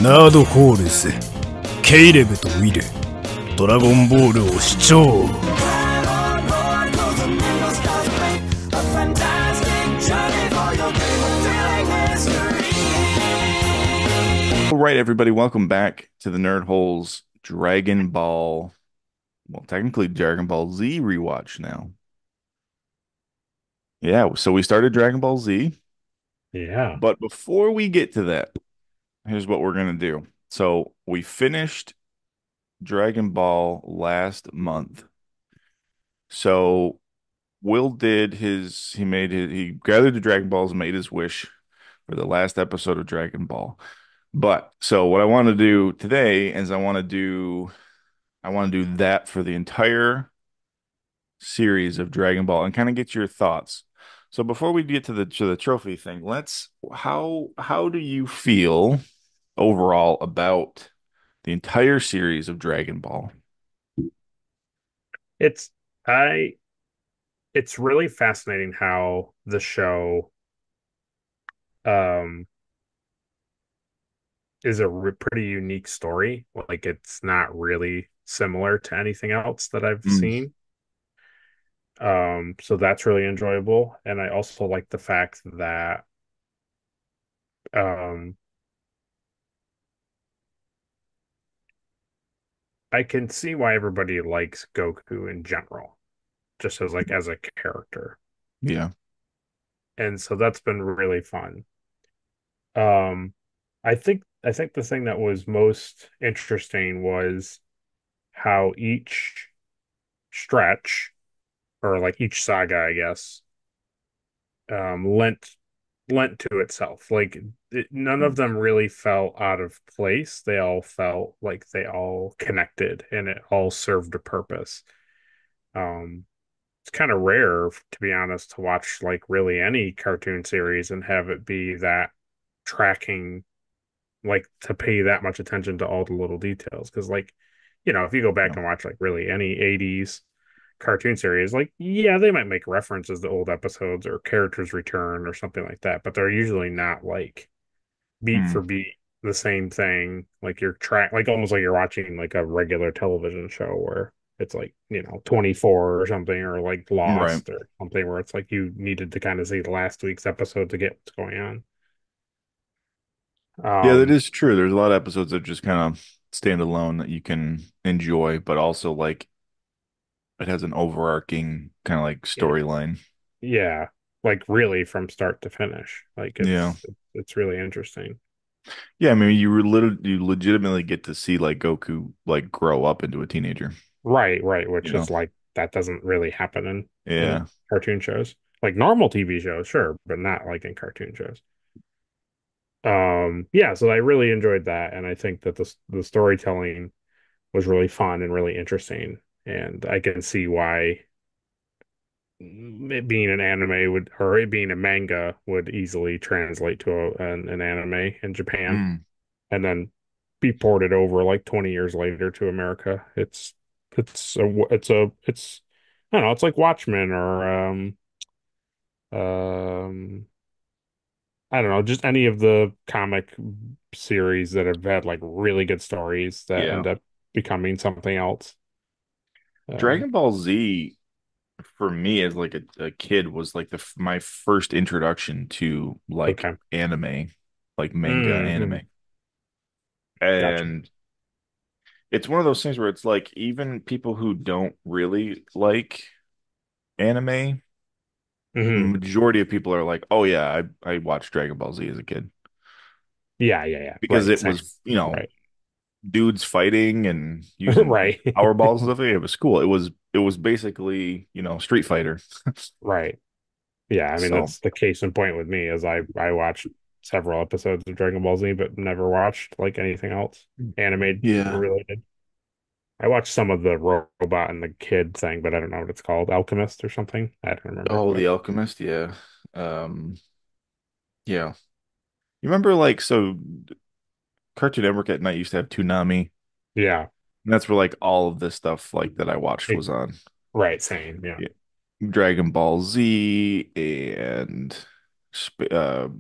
ナードホールズ、ケイレブとウィル、ドラゴンボールを視聴。All right, everybody, welcome back to the Nerd Hole's Dragon Ball. Well, technically Dragon Ball Z rewatch now. Yeah, so we started Dragon Ball Z, Yeah. but before we get to that, here's what we're gonna do. So we finished Dragon Ball last month. So Will did he gathered the Dragon Balls and made his wish for the last episode of Dragon Ball. But so what I want to do today is I want to do that for the entire series of Dragon Ball and kind of get your thoughts. So before we get to the trophy thing, let's how do you feel overall about the entire series of Dragon Ball? It's I it's really fascinating how the show um is a pretty unique story. Like it's not really similar to anything else that I've Mm, seen. So that's really enjoyable. And I also like the fact that um I can see why everybody likes Goku in general, just as a character. yeah. And so that's been really fun. Um, I think the thing that was most interesting was how each stretch, or like each saga, I guess, lent to itself. None of Mm, them really felt out of place. They all felt like they all connected and it all served a purpose. Um, it's kind of rare, to be honest, to watch like really any cartoon series and have it be that tracking, like to pay that much attention to all the little details. Because, like, if you go back yeah. and watch like really any 80s cartoon series, like, yeah, they might make references to old episodes or characters return or something like that, but they're usually not like beat for Mm, beat the same thing. Like you're like almost like you're watching like a regular television show where it's like, 24 or something, or like right. Lost or something, where it's like you needed to kind of see the last week's episode to get what's going on. Yeah, that Um, is true. There's a lot of episodes that just kind of stand alone that you can enjoy, but also like it has an overarching kind of like storyline. Yeah, like really from start to finish. Like Yeah. it's really interesting. Yeah, I mean, you legitimately get to see like Goku like grow up into a teenager, Right, right, you which know? is like that doesn't really happen in Yeah. cartoon shows. Like normal TV shows, sure, but not like in cartoon shows. Yeah, so I really enjoyed that, and I think that the storytelling was really fun and really interesting, and I can see why it being an anime would, or it being a manga would easily translate to an anime in Japan Mm, and then be ported over like 20 years later to America. It's I don't know, it's like Watchmen or um I don't know, just any of the comic series that have had like really good stories that yeah. end up becoming something else. Um Dragon Ball Z for me as like a kid was like my first introduction to like okay. anime, like manga Hmm. anime. Gotcha. And it's one of those things where it's like even people who don't really like anime, Hmm. majority of people are like, "Oh yeah, I watched Dragon Ball Z as a kid." Yeah, yeah, yeah. Because Right, it same. was, Right. dudes fighting and using Right. power balls and stuff. It was cool. It was basically, Street Fighter. Right. Yeah, I mean So, that's the case in point with me, as I watched several episodes of Dragon Ball Z, but never watched like anything else anime yeah. related. I watched some of the robot and the kid thing, but I don't know what it's called, Alchemist or something. I don't remember, Oh, but The Alchemist, yeah. Um, yeah. You remember like so Cartoon Network at night used to have Toonami, yeah, and that's where like all of this stuff like that I watched it, was on. right, same, yeah. Yeah. Dragon Ball Z and sp oh,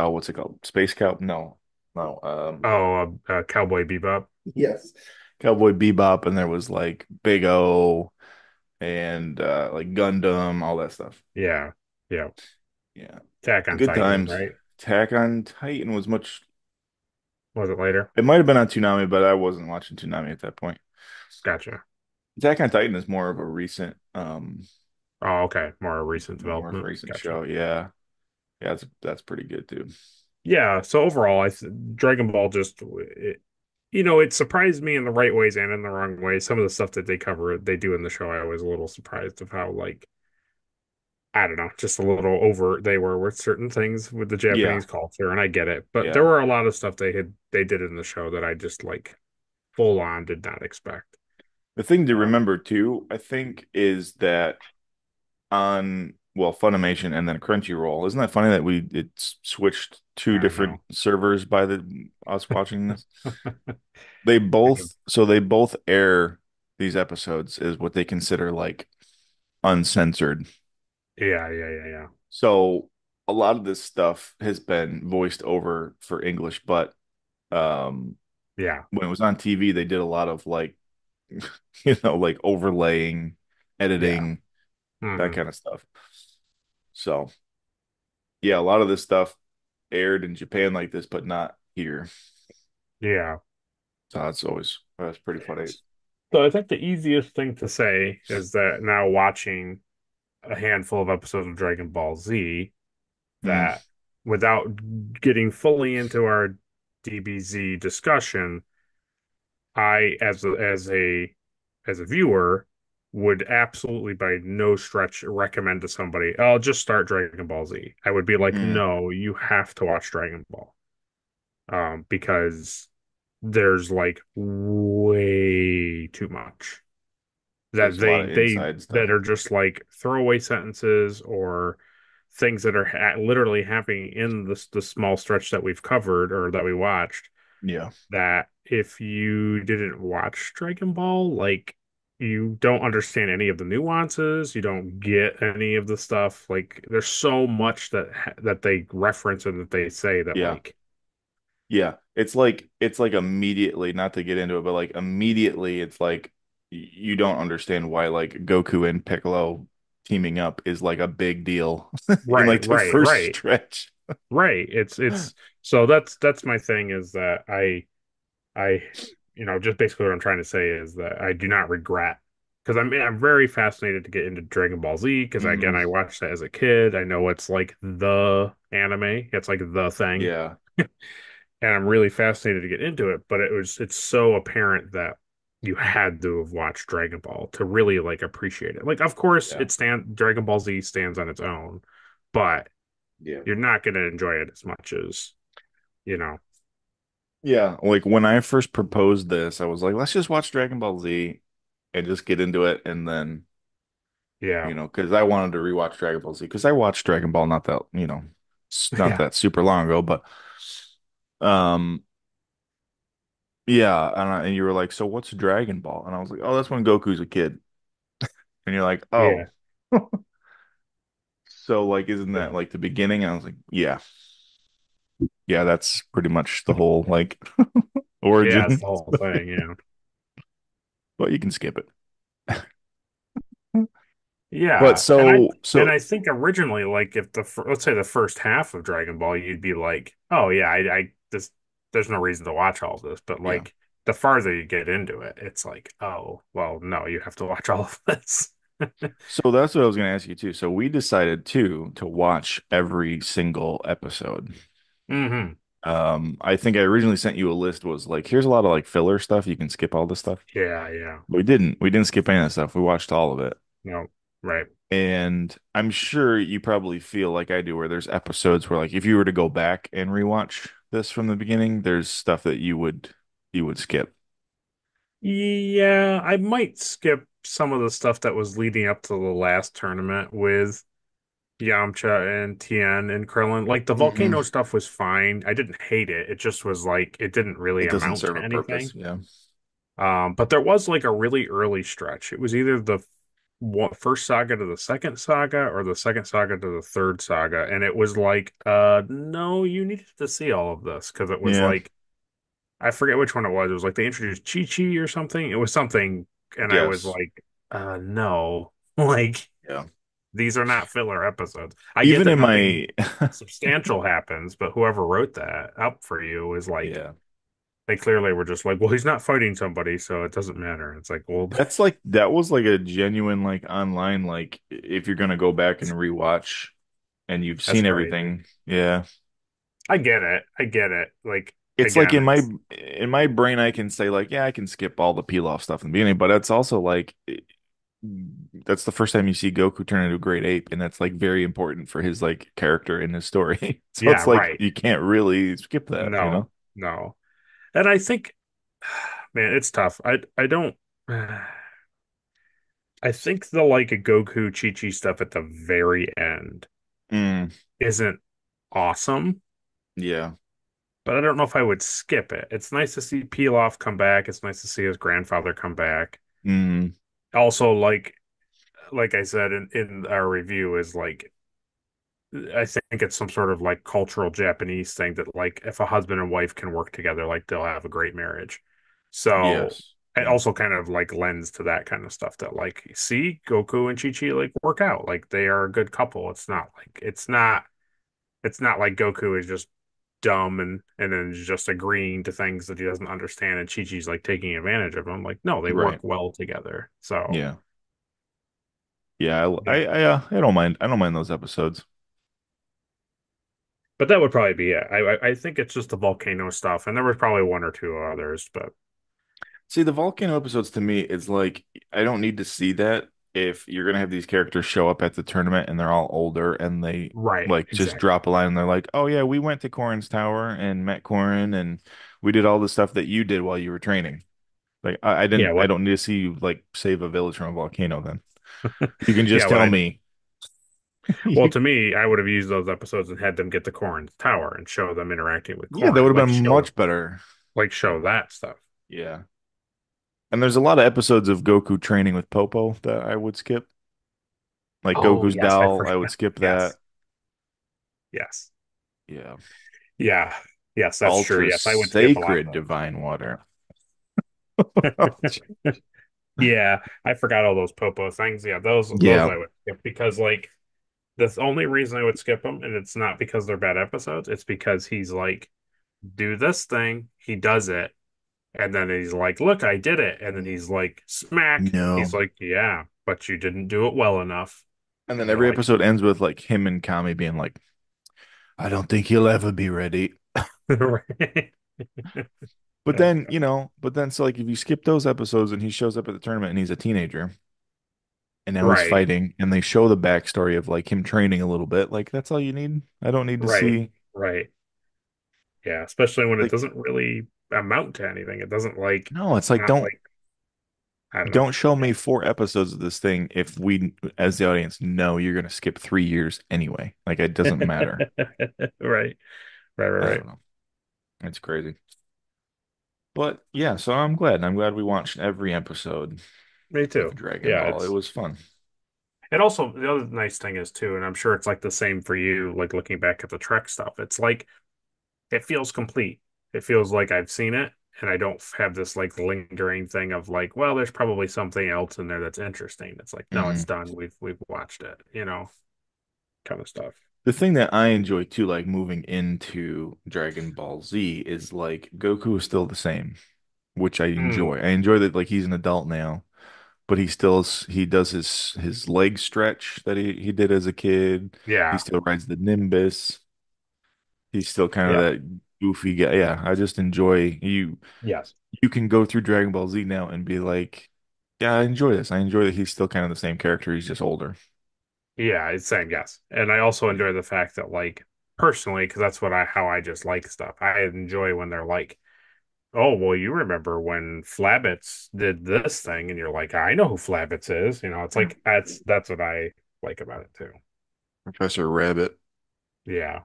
what's it called? Space Cow? No. No, Oh, Cowboy Bebop. yes, Cowboy Bebop, and there was like Big O and like Gundam, all that stuff. Yeah, yeah. Yeah, Attack on good Titan, times. right? Attack on Titan was much. Was it later? It might have been on Toonami, but I wasn't watching Toonami at that point. Gotcha. Attack on Titan is more of a recent, Oh, okay. More a recent more of a development. recent Gotcha. show. Yeah, yeah, that's pretty good too. Yeah. So overall, Dragon Ball just it surprised me in the right ways and in the wrong ways. Some of the stuff that they cover, they do in the show, I was a little surprised of how like I don't know, just a little over they were with certain things with the Yeah, Japanese culture, and I get it. But there yeah. were a lot of stuff they did in the show that I just like full on did not expect. The thing to Um, remember too, I think, is that on well, Funimation and then Crunchyroll. Isn't that funny that it's switched two I different know. servers by the us watching this? I can, They both air these episodes is what they consider like uncensored. yeah, yeah, yeah, yeah. So a lot of this stuff has been voiced over for English, but um Yeah, when it was on TV, they did a lot of like like overlaying, yeah. editing, that Hmm. kind of stuff. So yeah, a lot of this stuff aired in Japan like this, but not here. Yeah. So that's pretty funny. So I think the easiest thing to say is that now watching a handful of episodes of Dragon Ball Z, Mm, that without getting fully into our DBZ discussion, I as a viewer would absolutely by no stretch recommend to somebody, I'll just start Dragon Ball Z. I would be like, mm. no, you have to watch Dragon Ball. Because there's like way too much that There's a lot of inside that stuff. are just like throwaway sentences or things that are literally happening in the small stretch that we've covered or that we watched, Yeah, that if you didn't watch Dragon Ball, like you don't understand any of the nuances, you don't get any of the stuff. Like there's so much that they reference and that they say that yeah, like yeah. It's like immediately, not to get into it, but like immediately, it's like you don't understand why like Goku and Piccolo teaming up is like a big deal in right, like the right, first right, stretch. right. It's so that's my thing is that I just basically what I'm trying to say is that I do not regret because I'm very fascinated to get into Dragon Ball Z because again Hmm. I watched that as a kid. I know it's like the anime. It's like the thing. Yeah, And I'm really fascinated to get into it, but it's so apparent that you had to have watched Dragon Ball to really like appreciate it. Like of course yeah, Dragon Ball Z stands on its own, but yeah. you're not going to enjoy it as much as, you know. Yeah, like when I first proposed this, I was like, let's just watch Dragon Ball Z and just get into it. And then, Yeah. because I wanted to rewatch Dragon Ball Z because I watched Dragon Ball not that, not Yeah. that super long ago, but um, yeah. And you were like, so what's Dragon Ball? And I was like, oh, that's when Goku's a kid. And you're like, Yeah. oh, so like, isn't that Yeah. like the beginning? And I was like, yeah, yeah, that's pretty much the whole like Yeah, it's origin, the whole thing, yeah. but you can skip it. But Yeah, and I think originally, like, if let's say the first half of Dragon Ball, you'd be like, oh yeah, I this there's no reason to watch all this. But yeah. like the farther you get into it, it's like, oh well, no, you have to watch all of this. So that's what I was going to ask you too. So we decided to watch every single episode. Hmm. I think I originally sent you a list was like, here's a lot of like filler stuff. You can skip all this stuff. Yeah, yeah. We didn't. We didn't skip any of that stuff. We watched all of it. No, right. And I'm sure you probably feel like I do, where there's episodes where like if you were to go back and rewatch this from the beginning, there's stuff that you would skip. Yeah, I might skip some of the stuff that was leading up to the last tournament with Yamcha and Tien and Krillin. Like the Hmm. volcano stuff was fine. I didn't hate it. It just was like it didn't really It doesn't amount serve to a purpose. anything. Yeah. But there was like a really early stretch. It was either the first saga to the second saga or the second saga to the third saga, and it was like, no, you needed to see all of this because it was Yeah. like I forget which one it was. It was like they introduced Chi Chi or something. It was something, and I was Yes. like, no, like Yeah. these are not filler episodes. I get Even that in nothing my substantial happens, but whoever wrote that up for you is like yeah. they clearly were just like, well, he's not fighting somebody, so it doesn't matter. It's like, well, That's like that was like a genuine like online like if you're gonna go back and rewatch and you've that's seen crazy. everything. Yeah. I get it. I get it. Like It's like again, it's in my brain I can say like yeah, I can skip all the peel off stuff in the beginning, but it's also like that's the first time you see Goku turn into a great ape and that's like very important for his like character in his story. So yeah, it's like right. you can't really skip that, you No, know? no. And I think, man, it's tough. I don't. I think the like a Goku Chi-Chi stuff at the very end Mm, isn't awesome, yeah. but I don't know if I would skip it. It's nice to see Pilaf come back. It's nice to see his grandfather come back. Mm, Also, like I said in our review, is like I think it's some sort of like cultural Japanese thing that like if a husband and wife can work together, like they'll have a great marriage. So yes. it Yeah. also kind of like lends to that kind of stuff that like see Goku and Chi-Chi like work out. Like they are a good couple. It's not like Goku is just dumb and then is just agreeing to things that he doesn't understand and Chi-Chi's like taking advantage of him. Like no, they work Right. well together. So Yeah. Yeah, yeah. I don't mind. I don't mind those episodes. But that would probably be it. I think it's just the volcano stuff, and there was probably one or two others, but See, the volcano episodes to me is like I don't need to see that if you're gonna have these characters show up at the tournament and they're all older and they right, like just exactly. drop a line and they're like, "Oh yeah, we went to Corrin's tower and met Corrin and we did all the stuff that you did while you were training." Like Yeah, I what? don't need to see you like save a village from a volcano then. You can Yeah, just what tell I me. well, to me, I would have used those episodes and had them get to Corrin's tower and show them interacting with Yeah, that would Corrin, have been much better. like show that stuff. Yeah. And there's a lot of episodes of Goku training with Popo that I would skip. Like Oh Goku's yes, I doll, I forgot. would skip Yes, that. yes, Yeah. yeah, yes. That's true. Ultra Yes, I would skip a lot of sacred those. divine water. Yeah, I forgot all those Popo things. Yeah, those Yeah. I would skip because like the only reason I would skip them, and it's not because they're bad episodes, it's because he's like, do this thing, he does it, and then he's like, look, I did it, and then he's like, smack, he's No. like, yeah, but you didn't do it well enough, And then and you're every like, episode ends with like him and Kami being like, I don't think he'll ever be ready. right, But then, you know, but then so like if you skip those episodes and he shows up at the tournament and he's a teenager and now he's right, fighting and they show the backstory of like him training a little bit, like that's all you need. I don't need to right, see right, yeah, especially when it like doesn't really amount to anything. It doesn't like, no, it's it's like not like I don't know. don't show me 4 episodes of this thing if we as the audience know you're gonna skip 3 years anyway. Like it doesn't matter. Right, right, right, I right. don't know. It's crazy. But yeah, so I'm glad. I'm glad we watched every episode Me of too. Dragon Yeah, Ball. It it's was fun. and also the other nice thing is too, and I'm sure it's like the same for you, like looking back at the Trek stuff, it's like it feels complete. It feels like I've seen it, and I don't have this like lingering thing of like, well, there's probably something else in there that's interesting. It's like, no, it's Mhm. done. We've watched it, kind of stuff. The thing that I enjoy too, like moving into Dragon Ball Z, is like Goku is still the same, which I Mm, enjoy. I enjoy that like he's an adult now, but he does his leg stretch that he did as a kid. He yeah, still rides the Nimbus. He's still kind of yeah, that goofy guy. Yeah, I just enjoy you. yes, You can go through Dragon Ball Z now and be like, yeah, I enjoy this. I enjoy that he's still kind of the same character. He's just older. yeah. It's same, yes. And I also enjoy the fact that like personally, because that's what I how I just like stuff. I enjoy when they're like, oh, well, you remember when Flabbits did this thing, and you're like, I know who Flabbits is. It's Yeah. like that's what I like about it too. Professor Rabbit. Yeah.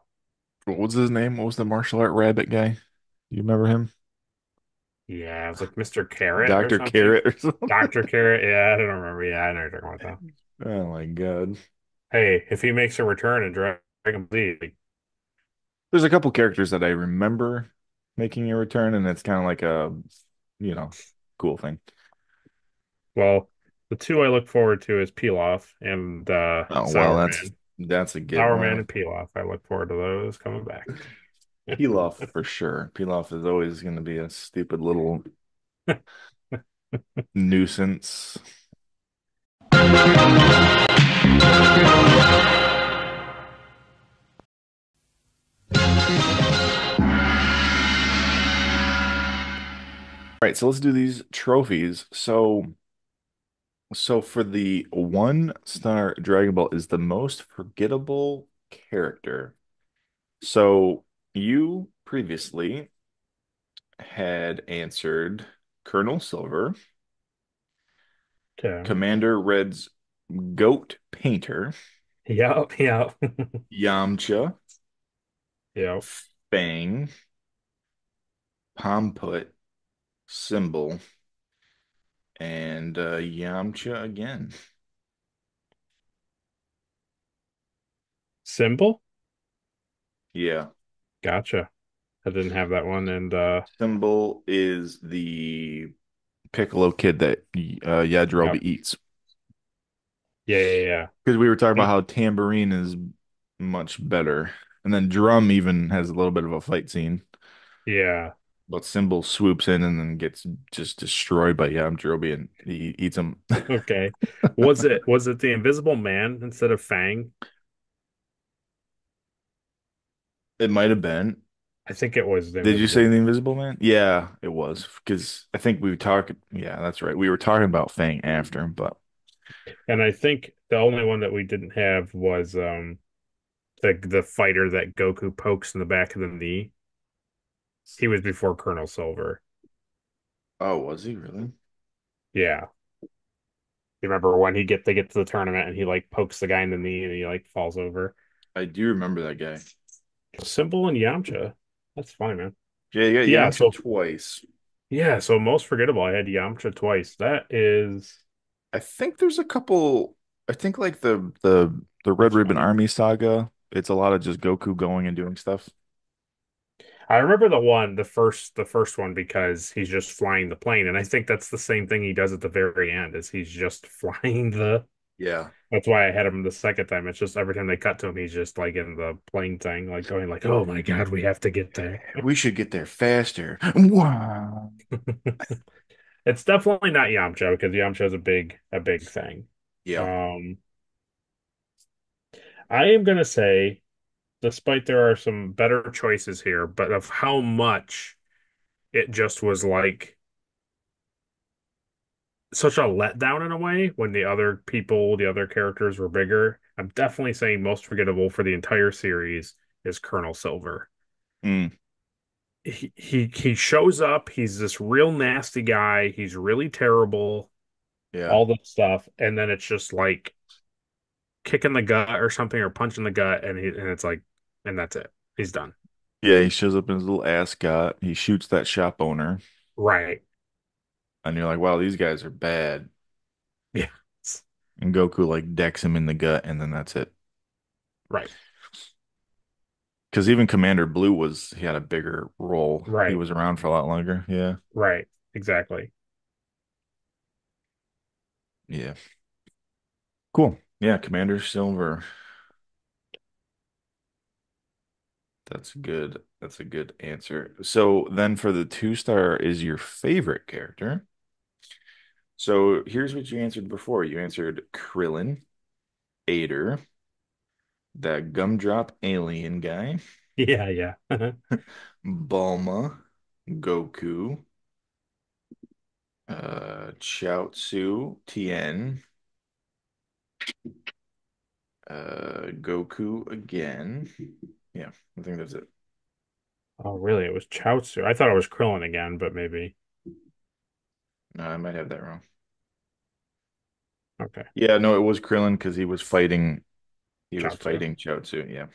What was his name? What was the martial art rabbit guy? You remember him? Yeah, it was like Mr. Carrot or Dr. something. Carrot or something. Dr. Carrot. Yeah, I don't remember. Yeah, I know you're talking about that. Oh my God. Hey, if he makes a return in Dragon Z, like, There's a couple characters that I remember making a return, and it's kind of like a, you know, cool thing. well, the two I look forward to is Pilaf and Oh well, Sour that's Man. that's a given. Sour Man Well, and Pilaf. I look forward to those coming back. Pilaf for sure. Pilaf is always going to be a stupid little nuisance. All right, so let's do these trophies. So for the 1-star Dragon Ball is the most forgettable character. So you previously had answered Colonel Silver, Okay. Commander Red's Goat Painter, Yep, yep. Yamcha, Yep. Fang, Pomput, Symbol, and Yamcha again. Simple? Yeah. Gotcha. I didn't have that one. And Symbol is the Piccolo kid that Yajirobe yep. eats. Yeah, yeah, yeah. Because we were talking about And how Tambourine is much better. And then Drum even has a little bit of a fight scene. yeah. But Symbol swoops in and then gets just destroyed by Yajirobe and he eats him. Okay. Was it the Invisible Man instead of Fang? It might have been. I think it was the Did you Invisible say the Man. Invisible Man? Yeah, it was. Because I think we talked. Yeah, that's right. We were talking about Fang after, but And I think the only one that we didn't have was the fighter that Goku pokes in the back of the knee. He was before Colonel Silver. oh, was he really? Yeah. You remember when they get to the tournament and he like pokes the guy in the knee and he like falls over? I do remember that guy. Simple and Yamcha. That's fine, man. Yeah, you got Yeah, Yamcha so twice. yeah, so most forgettable. I had Yamcha twice. That is I think there's a couple. I think like the Red That's Ribbon funny. Army saga. It's a lot of just Goku going and doing stuff. I remember the first one because he's just flying the plane, and I think that's the same thing he does at the very end, is he's just flying the. Yeah. That's why I had him the second time. It's just every time they cut to him, he's just like in the plane thing, like going like, "Oh my God, we have to get there." We should get there faster. Wow. It's definitely not Yamcha because Yamcha is a big thing. Yeah. Um, I am gonna say, despite there are some better choices here, but of how much it just was like such a letdown in a way when the other characters were bigger. I'm definitely saying most forgettable for the entire series is Colonel Silver. Mm, He shows up, he's this real nasty guy, he's really terrible, yeah. all this stuff, and then it's just like kick in the gut or something or punch in the gut and it's like and that's it. He's done. Yeah, he shows up in his little ascot. He shoots that shop owner, Right. and you're like, wow, these guys are bad. Yeah. And Goku like decks him in the gut, and then that's it. Right. Because even Commander Blue he had a bigger role. He Right. was around for a lot longer. Yeah. Right. Exactly. Yeah. Cool. Yeah, Commander Silver. That's good. That's a good answer. So then for the 2-star is your favorite character. So here's what you answered before. You answered Krillin, Ader, that gumdrop alien guy, Yeah, yeah. Bulma, Goku, Chaozu, Tien, Goku again. Yeah, I think that's it. Oh, really? It was Chaozu. I thought it was Krillin again, but maybe. No, I might have that wrong. Okay. Yeah, no, it was Krillin because he was fighting. He was Chaozu. fighting Chaozu. Yeah,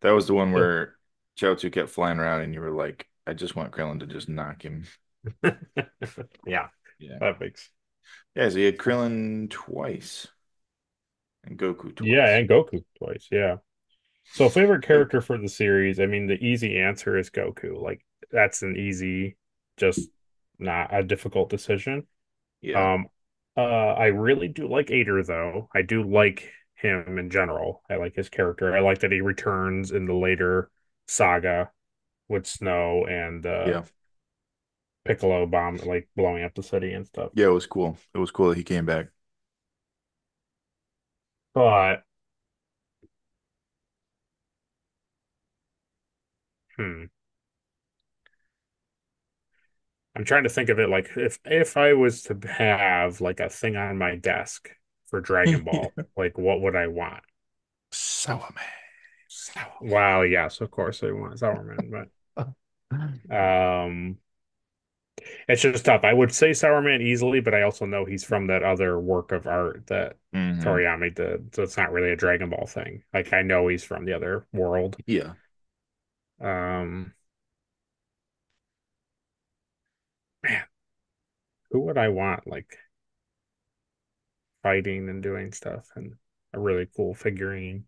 that was the one So, where Chaozu kept flying around, and you were like, I just want Krillin to just knock him. Yeah, Yeah. that makes Yeah, so he had Krillin twice and Goku yeah, twice. and Goku twice. Yeah. So favorite Like, character for the series, I mean, the easy answer is Goku. Like that's an easy, just not a difficult decision. yeah. Um, I really do like Ader though. I do like him in general. I like his character. I like that he returns in the later saga with Snow and Yeah. Piccolo bomb like blowing up the city and stuff. Yeah, it was cool. It was cool that he came back. But hmm, I'm trying to think of it like if I was to have like a thing on my desk for Dragon Ball, like what would I want? Sour Wow, yes, of course I want Sourman, but it's just tough. I would say Sourman easily, but I also know he's from that other work of art that Man. Toriyama did, so it's not really a Dragon Ball thing. Like I know he's from the other world. Yeah. Um, man, who would I want like fighting and doing stuff and a really cool figurine?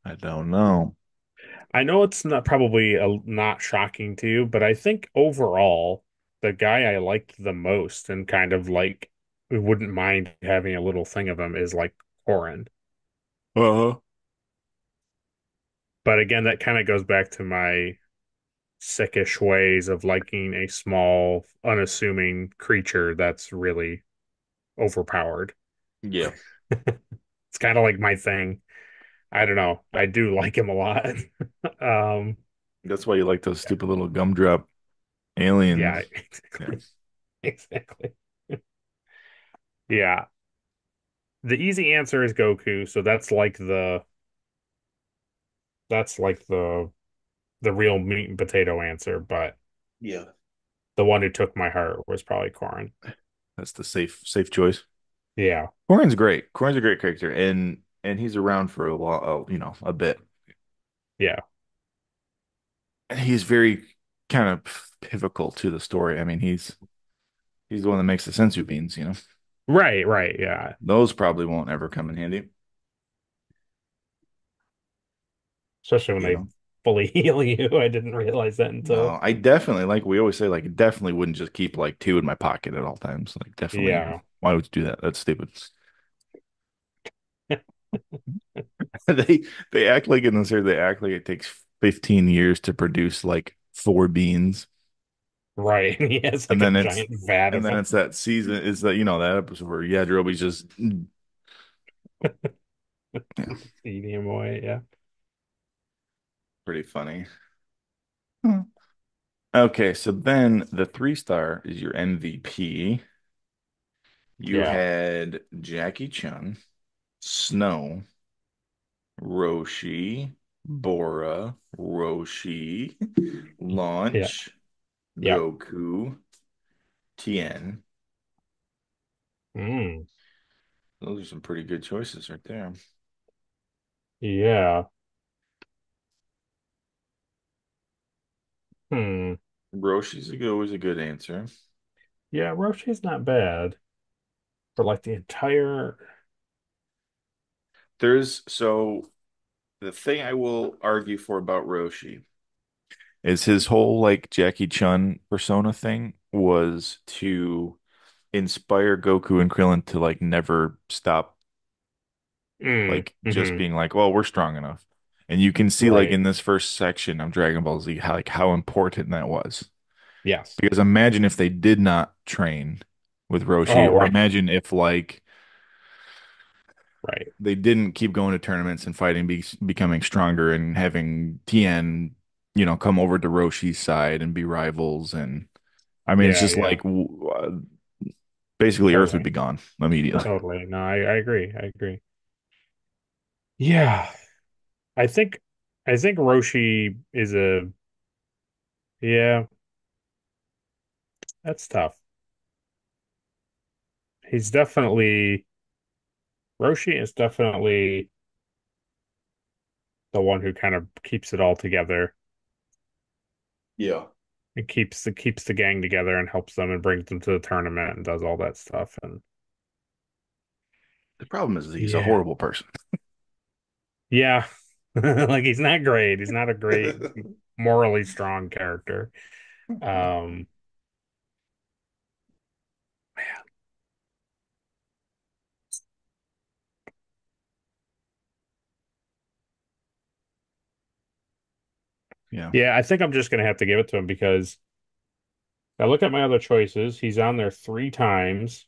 I don't know. I know it's not probably not shocking to you, but I think overall, the guy I liked the most and kind of like wouldn't mind having a little thing of him is like Korin. Uh-huh. But again, that kind of goes back to my sickish ways of liking a small, unassuming creature that's really overpowered. Yeah. It's kind of like my thing. I don't know. I do like him a lot. Um, That's why you like those yeah, stupid little gumdrop yeah, aliens. Yeah. exactly. Exactly. Yeah. The easy answer is Goku, so that's like the real meat and potato answer, but Yeah. the one who took my heart was probably Korin. That's the safe choice. Yeah. Corrin's great. Corrin's a great character, and he's around for a while, a bit. Yeah. And he's very kind of pivotal to the story. I mean, he's the one that makes the sensu beans. Right, right, yeah. Those probably won't ever come in handy, Especially when you they know. fully heal you. I didn't realize that until No, I definitely, like we always say, like definitely wouldn't just keep like two in my pocket at all times. Like definitely, yeah. why would you do that? That's stupid. They act like in this here, they act like it takes 15 years to produce like four beans. Right. He has And like a then it's giant vat and of then them. it's that season is that that episode where Yajirobe's just yeah, Eating him away, yeah. pretty funny. Hmm. Okay, so then the 3-star is your MVP. You Yeah. had Jackie Chun, Snow, Roshi, Bora, Roshi, Yeah. Launch, Yeah. Goku, Tien. Mm. Those are some pretty good choices right there. Yeah. Hmm. Roshi's always a good answer. Yeah, Roshi's not bad for like the entire So the thing I will argue for about Roshi is his whole like Jackie Chun persona thing was to inspire Goku and Krillin to like never stop like just Mm-hmm. being like, well, we're strong enough. And you can see like Right. in this first section of Dragon Ball Z how important that was. Yes. Because imagine if they did not train with Roshi, Oh, or right. imagine if like Right. they didn't keep going to tournaments and fighting, becoming stronger and having Tien, come over to Roshi's side and be rivals. And I mean, it's Yeah, just yeah. like basically Earth would Totally. be gone immediately. Totally. No, I agree. I agree. Yeah. I think I think Roshi is a yeah, that's tough. He's definitely Roshi is definitely the one who kind of keeps it all together. Yeah. It keeps the gang together and helps them and brings them to the tournament and does all that stuff. And The problem is he's a yeah, horrible person. yeah, like he's not great. He's not a great morally strong character. Um, Yeah. yeah, I think I'm just gonna have to give it to him because I look at my other choices. He's on there three times,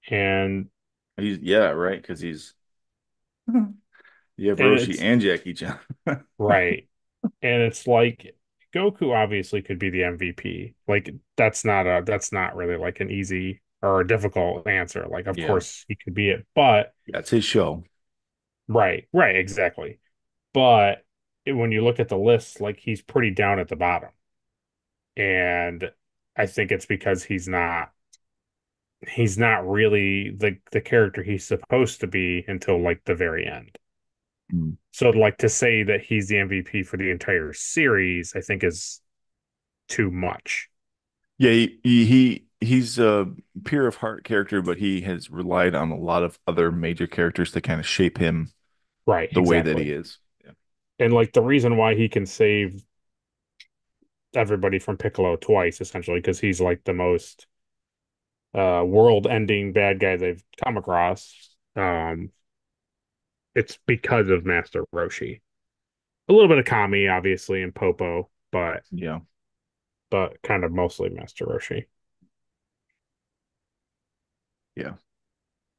and He's yeah, right, because he's you have and Roshi it's and Jackie Chan. right. And it's like Goku obviously could be the MVP. Like that's not really like an easy or a difficult answer. Like of Yeah. course he could be it, but That's his show. right, exactly. But when you look at the list, like he's pretty down at the bottom. And I think it's because he's not really the character he's supposed to be until like the very end. Mm. So like to say that he's the MVP for the entire series, I think is too much. Yeah, he's a pure of heart character, but he has relied on a lot of other major characters to kind of shape him Right, the way that he exactly. is. Yeah. And like the reason why he can save everybody from Piccolo twice, essentially, because he's like the most world-ending bad guy they've come across. It's because of Master Roshi. A little bit of Kami, obviously, and Popo, Yeah. but kind of mostly Master Roshi. Yeah.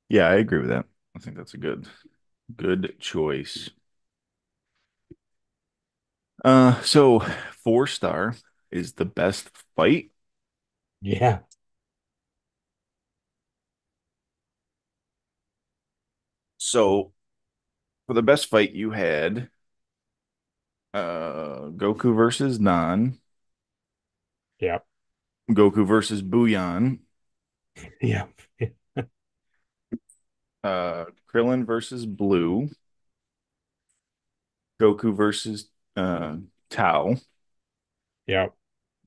Yeah, I agree with that. I think that's a good choice. So 4 star is the best fight. Yeah. So for the best fight you had Goku versus Nan, Yeah. Goku versus Booyan, Yeah. Krillin versus Blue, Goku versus Tao, Yeah.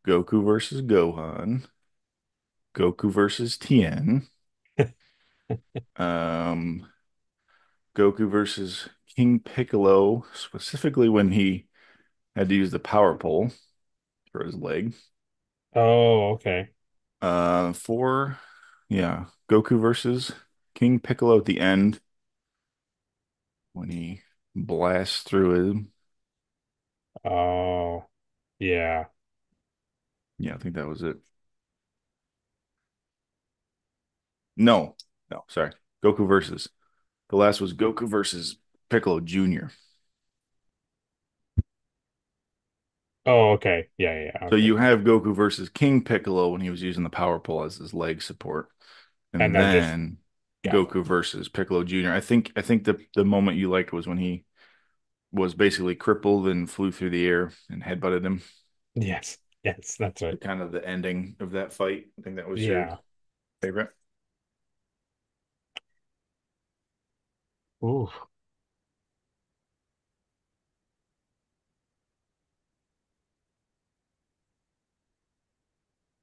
Goku versus Gohan, Goku versus Tien, um, Goku versus King Piccolo, specifically when he had to use the power pole for his leg. Oh, okay. For yeah, Goku versus King Piccolo at the end when he blasts through him. Oh, yeah. Yeah, I think that was it. No, no, sorry. Goku versus the last was Goku versus Piccolo Jr. Oh, okay. Yeah. So Okay. you have Goku versus King Piccolo when he was using the power pole as his leg support, And and then just then got Goku versus Piccolo Jr. I think the moment you liked was when he was basically crippled and flew through the air and headbutted him. yes. Yes, that's The right. kind of the ending of that fight. I think that was your Yeah. favorite. Ooh,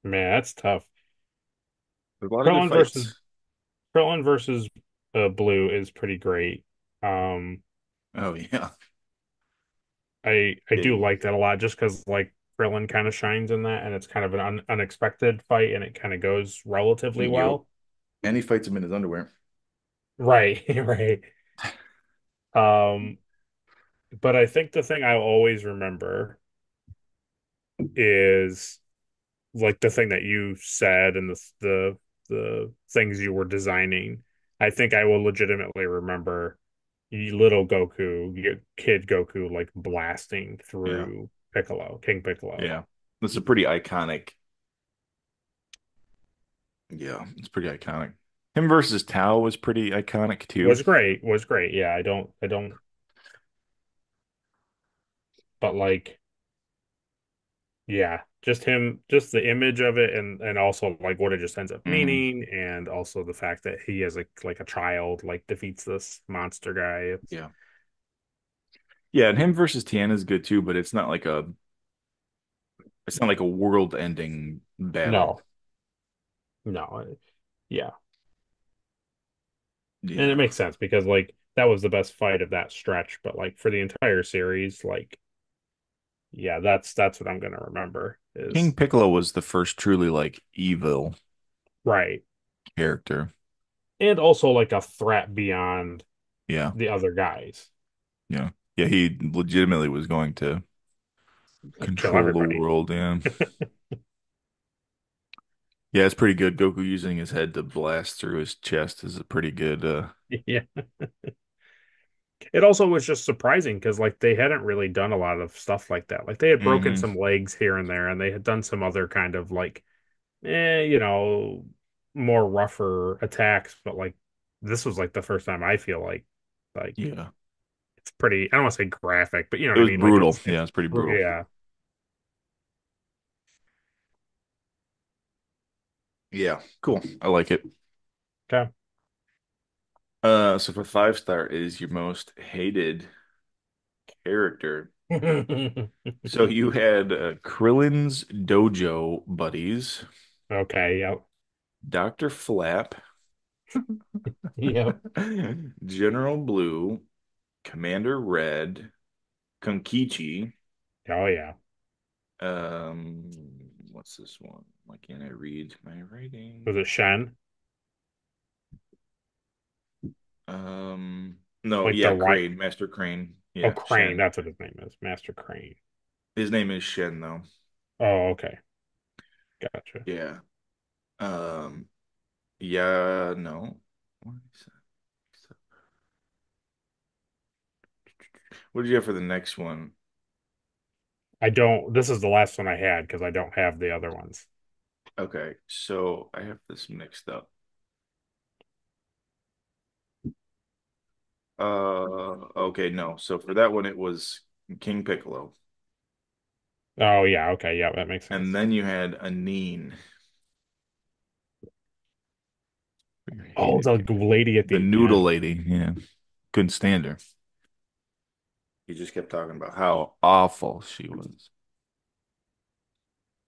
man, that's tough. There's a lot of good Krillin versus fights. Krillin versus Blue is pretty great. Um, Oh yeah. I Yeah, do like that a lot just because like Krillin kind of shines in that, and it's kind of an unexpected fight, and it kind of goes relatively yep. well. And he fights him in his underwear. Right, right. Um, but I think the thing I always remember is like the thing that you said and the things you were designing. I think I will legitimately remember little Goku, kid Goku, like blasting Yeah. through Piccolo, King Piccolo. Yeah. That's a pretty iconic. Yeah, it's pretty iconic. Him versus Tao was pretty iconic too. Was great. Yeah, I don't, but like, yeah. just him, just the image of it, and also like what it just ends up Hmm. meaning, and also the fact that he as a child like defeats this monster guy. Yeah. Yeah, and him versus Tien is good too, but it's not like a world-ending battle. No, no, yeah, and it Yeah. makes sense because like that was the best fight of that stretch, but like for the entire series, like yeah, that's what I'm gonna remember King is Piccolo was the first truly like evil right, character. and also like a threat beyond Yeah. the other guys, Yeah. Yeah, he legitimately was going to like kill control the everybody. world. Yeah. Yeah, it's pretty good. Goku using his head to blast through his chest is a pretty good Yeah. It also was just surprising because like they hadn't really done a lot of stuff like that. Like they had broken hmm some legs here and there, and they had done some other kind of like, you know, more rougher attacks. But like this was like the first time I feel like Yeah. it's pretty. I don't want to say graphic, but you know It what I was mean. Like brutal. it's Yeah, it's pretty brutal. yeah. Yeah, cool. I like it. Okay. So for 5 star is your most hated character. So you had Krillin's Dojo buddies, Okay. Yep. Dr. Flap, Yep. General Blue, Commander Red, Konkichi, Oh yeah. um, what's this one? Why can't I read my Was writing? it Shen? Um, no, Like the yeah, white? Crane, Master Crane. Oh, Yeah, Crane. Shen. That's what his name is. Master Crane. His name is Shen though. Oh, okay. Gotcha. Yeah. Um, yeah, no. What is that? What did you have for the next one? I don't. This is the last one I had because I don't have the other ones. Okay, so I have this mixed up. Okay, no. So for that one, it was King Piccolo, Oh yeah. Okay. Yeah, that makes and sense. then you had Anine, your Oh, hated the character, lady at the the noodle end. lady. Yeah, couldn't stand her. He just kept talking about how awful she was.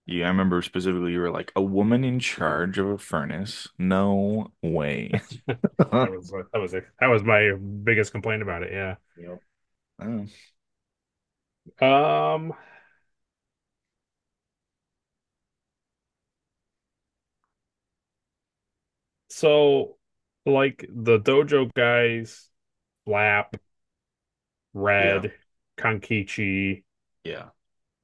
Yeah, I remember specifically you were like a woman in charge of a furnace. No way. That was my biggest complaint about it. Yeah. Yep. Oh, Um. So, like the dojo guys, Flap, yeah, Red, Kankichi, yeah.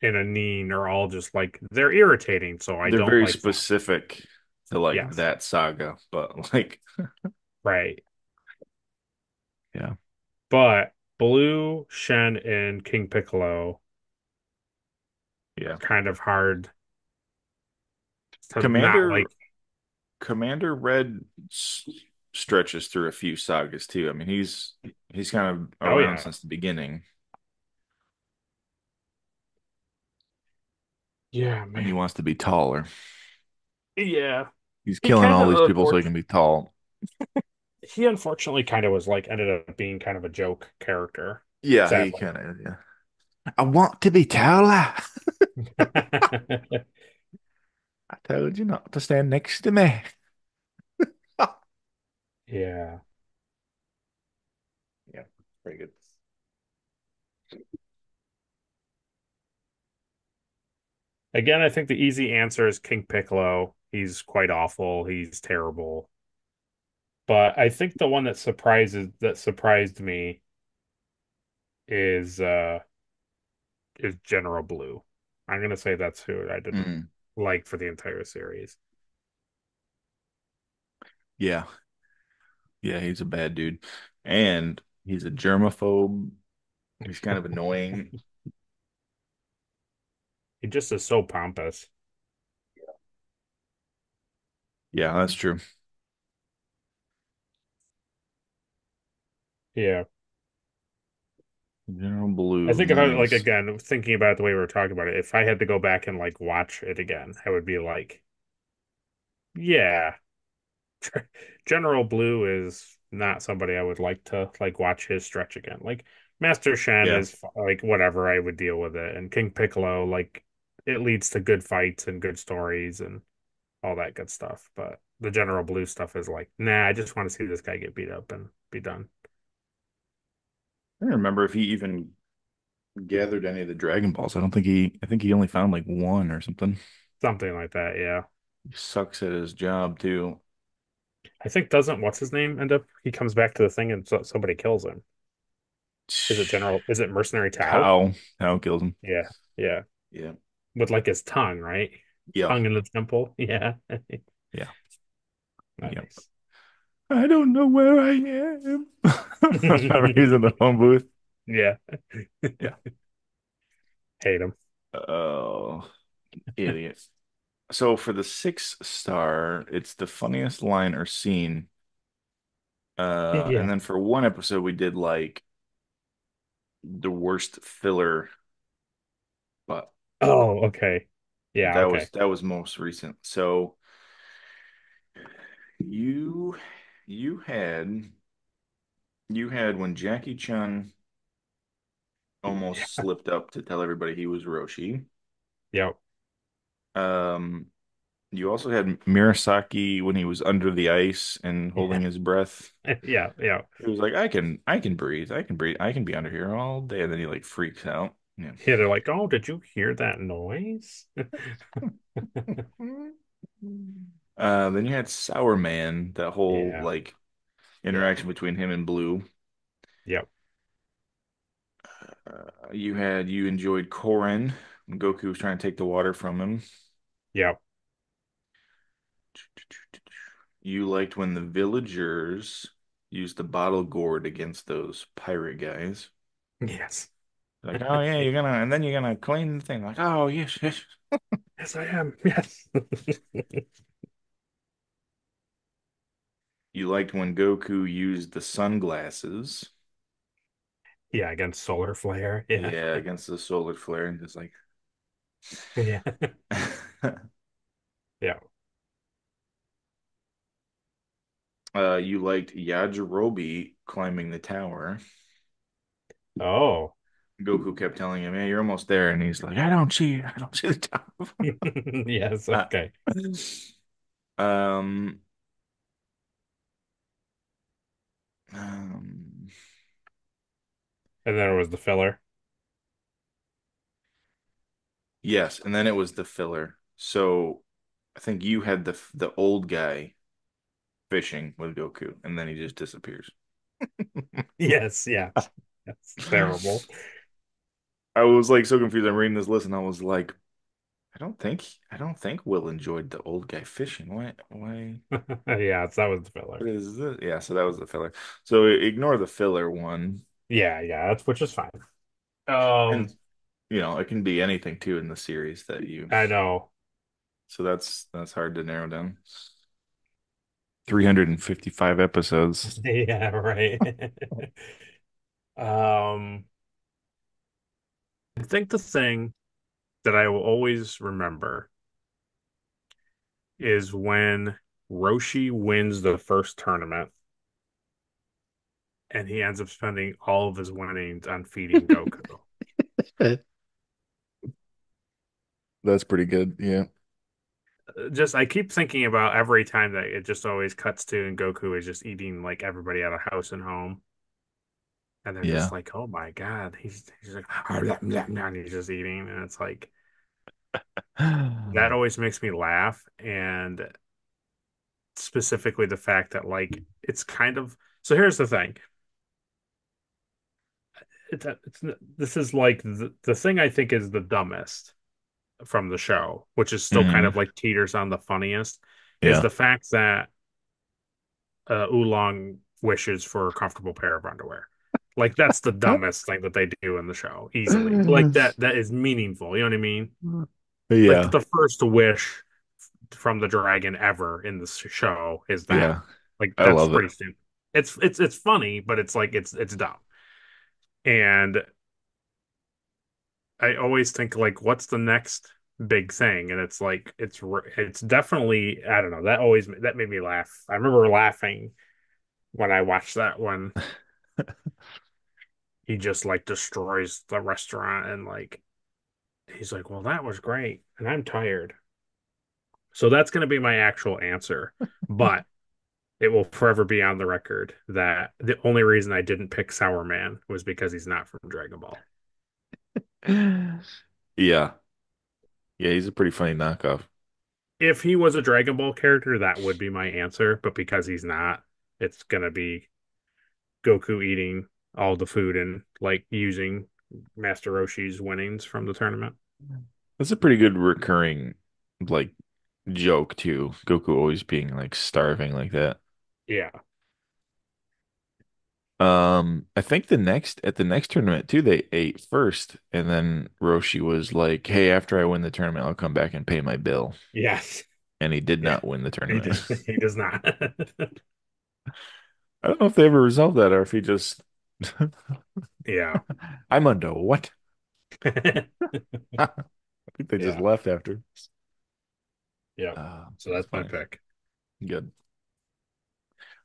and Anine are all just like they're irritating. So I They're don't very like them. specific to like Yes. that saga, but like, Right. yeah. But Blue, Shen, and King Piccolo Yeah. are kind of hard to not Commander like. Commander Red stretches through a few sagas too. I mean, he's kind of Oh around yeah. since the beginning, Yeah, and he man. wants to be taller. Yeah. He's He killing kind all of these people so he can be tall. he unfortunately kind of was like ended up being kind of a joke character, Yeah, he sadly. kind of, yeah. I want to be taller. I told you not to stand next to me. Yeah. Yeah, pretty good. Again, I think the easy answer is King Piccolo. He's quite awful. He's terrible. But I think the one that surprised me is uh is General Blue. I'm gonna say that's who I didn't Mm, like for the entire series. yeah, yeah, he's a bad dude, and he's a germaphobe. He's kind of annoying. He just is so pompous. Yeah, that's true. Yeah. General I Blue, think if I like nice. again thinking about the way we were talking about it, if I had to go back and like watch it again, I would be like, yeah, General Blue is not somebody I would like to like watch his stretch again. Like Master Shen Yeah. is like whatever, I would deal with it, and King Piccolo like it leads to good fights and good stories and all that good stuff. But the General Blue stuff is like, nah, I just want to see this guy get beat up and be done. I don't remember if he even gathered any of the Dragon Balls. I think he only found like one or something. Something like that, yeah. He sucks at his job too. I think doesn't what's his name end up? He comes back to the thing and somebody kills him. Is it General? Is it Mercenary Tao? Tao kills him. Yeah, yeah. Yeah. With like his tongue, right? Yeah. Tongue in the temple. Yeah. Yeah. Yeah. Nice. I don't know where I am. Remember he's in the phone booth. Yeah. Yeah. Hate him. Oh, idiot. So for the 6 star, it's the funniest line or scene. And Yeah. then for one episode, we did like the worst filler, but Oh, okay. Yeah, okay. that was most recent. So you you had you had when Jackie Chun almost Yeah. slipped up to tell everybody he was Roshi. Yep. Um, you also had Mirasaki when he was under the ice and Yeah. holding his breath. Yeah. Yeah. He was like, I can breathe. I can breathe. I can be under here all day. And then he like freaks out. Yeah. Yeah, they're like, oh, did you hear that noise? Then you had Sour Man, that whole Yeah. like Yeah. interaction between him and Blue. Yep. You enjoyed Korin when Goku was trying to take the water from him. Yep. You liked when the villagers used the bottle gourd against those pirate guys. Yes. Like, oh yeah, you're gonna, and then you're gonna clean the thing. Like, oh yes, yes. Yes, I am. Yes. You liked when Goku used the sunglasses. Yeah, against Solar Flare. Yeah. Yeah, against the solar flare, and just like, Yeah. Yeah. you liked Yajirobe climbing the tower. Oh. Goku kept telling him, "Hey, you're almost there," and he's like, I don't see the top." Yes, Uh, okay. um, um, And then it was the filler. yes, and then it was the filler. So I think you had the old guy fishing with Goku, and then he just disappears. Yes, yeah. That's terrible. I was like so confused. I'm reading this list, and I was like, I don't think Will enjoyed the old guy fishing. Why? Yeah, that was the What filler. is this? Yeah, so that was the filler. So ignore the filler one, Yeah, yeah, that's which is fine. and Um, it can be anything too in the series that you. I know. So that's hard to narrow down. 355 episodes. Yeah, right. Um, I think the thing that I will always remember is when Roshi wins the first tournament and he ends up spending all of his winnings on feeding Goku. That's pretty good. Yeah. Just I keep thinking about every time that it just always cuts to and Goku is just eating like everybody at a house and home. And they're just Yeah. like, oh my God, he's like, and he's just eating. And it's like, that always makes me laugh. And specifically the fact that like it's kind of so here's the thing. It's this is like the thing I think is the dumbest from the show, which is still kind Hmm. of like teeters on the funniest, is Yeah. the fact that Oolong wishes for a comfortable pair of underwear. Like that's the dumbest thing that they do in the show, easily. Like that is meaningful. You know what I mean? Like Yeah. the first wish from the dragon ever in the show is that. Yeah. Like I that's love it. pretty stupid. It's funny, but it's like it's dumb. And I always think like, what's the next big thing? And it's like it's definitely, I don't know. That made me laugh. I remember laughing when I watched that one. He just like destroys the restaurant and like he's like, well, that was great, and I'm tired. So that's going to be my actual answer. But it will forever be on the record that the only reason I didn't pick Sour Man was because he's not from Dragon Ball. Yeah. Yeah, he's a pretty funny knockoff. If he was a Dragon Ball character, that would be my answer. But because he's not, it's going to be Goku eating all the food and like using Master Roshi's winnings from the tournament. That's a pretty good recurring like joke too. Goku always being like starving like that. Yeah. I think the next tournament too, they ate first, and then Roshi was like, "Hey, after I win the tournament, I'll come back and pay my bill." Yes. And he did Yeah. not win the He tournament. does. He does not. I don't know if they ever resolved that or if he just Yeah. I'm under what? I think they just Yeah. left after. Yeah. So That's that's my funny. pick. Good.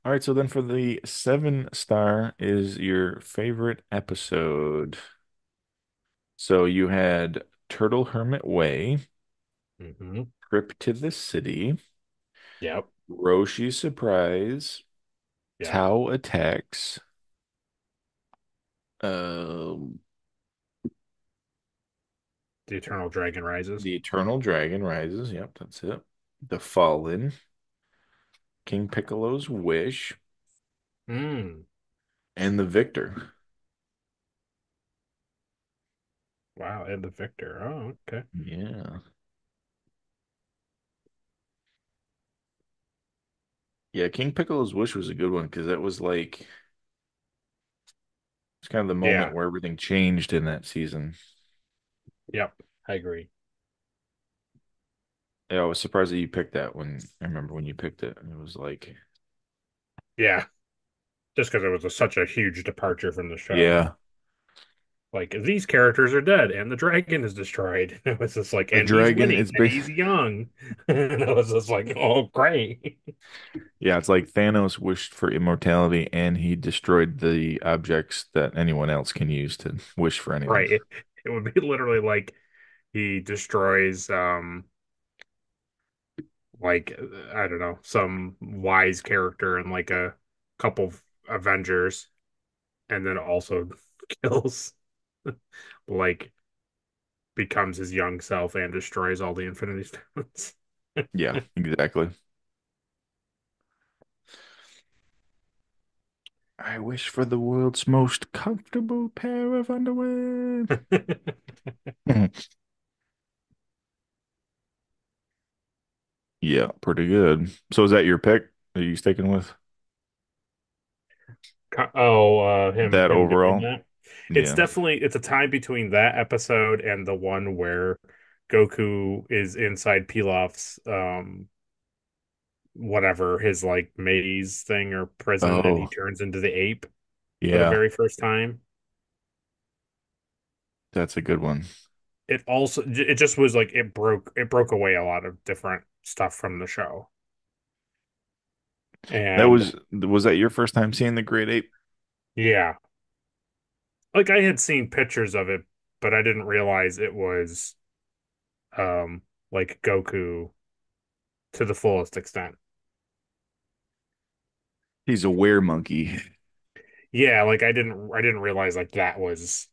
All right, so then for the 7 star is your favorite episode. So you had Turtle Hermit Way, Hmm. Trip to the City, Yep. Roshi Surprise, Yep. Tau Attacks, um, The Eternal Dragon Rises. The Eternal Dragon Rises. Yep, that's it. The Fallen, King Piccolo's Wish, Mm. and the Victor. Wow. And the Victor. Oh, okay. Yeah. Yeah, King Piccolo's Wish was a good one because that was like it's kind of the moment Yeah. where everything changed in that season. Yep. I agree. Yeah, I was surprised that you picked that when I remember when you picked it. It was like, Yeah. Just because it was such a huge departure from the show. yeah, Like these characters are dead and the dragon is destroyed. It was just like, the and he's dragon. winning It's and bas he's young. And I was just like, oh, great. yeah, it's like Thanos wished for immortality and he destroyed the objects that anyone else can use to wish for anything. Right. It would be literally like he destroys like I don't know, some wise character in like a couple of Avengers and then also kills like becomes his young self and destroys all the Infinity Stones. Yeah, exactly. I wish for the world's most comfortable pair of underwear. Yeah, pretty good. So is that your pick? Are you sticking with Oh, that him doing overall? that. It's Yeah. definitely it's a tie between that episode and the one where Goku is inside Pilaf's whatever his like maze thing or prison and he Oh, turns into the ape for the yeah, very first time. that's a good one. It just was like it broke away a lot of different stuff from the show. That And was that your first time seeing the Great Ape? yeah, like I had seen pictures of it, but I didn't realize it was like Goku to the fullest extent. He's a were monkey. Yeah, like I didn't realize like that was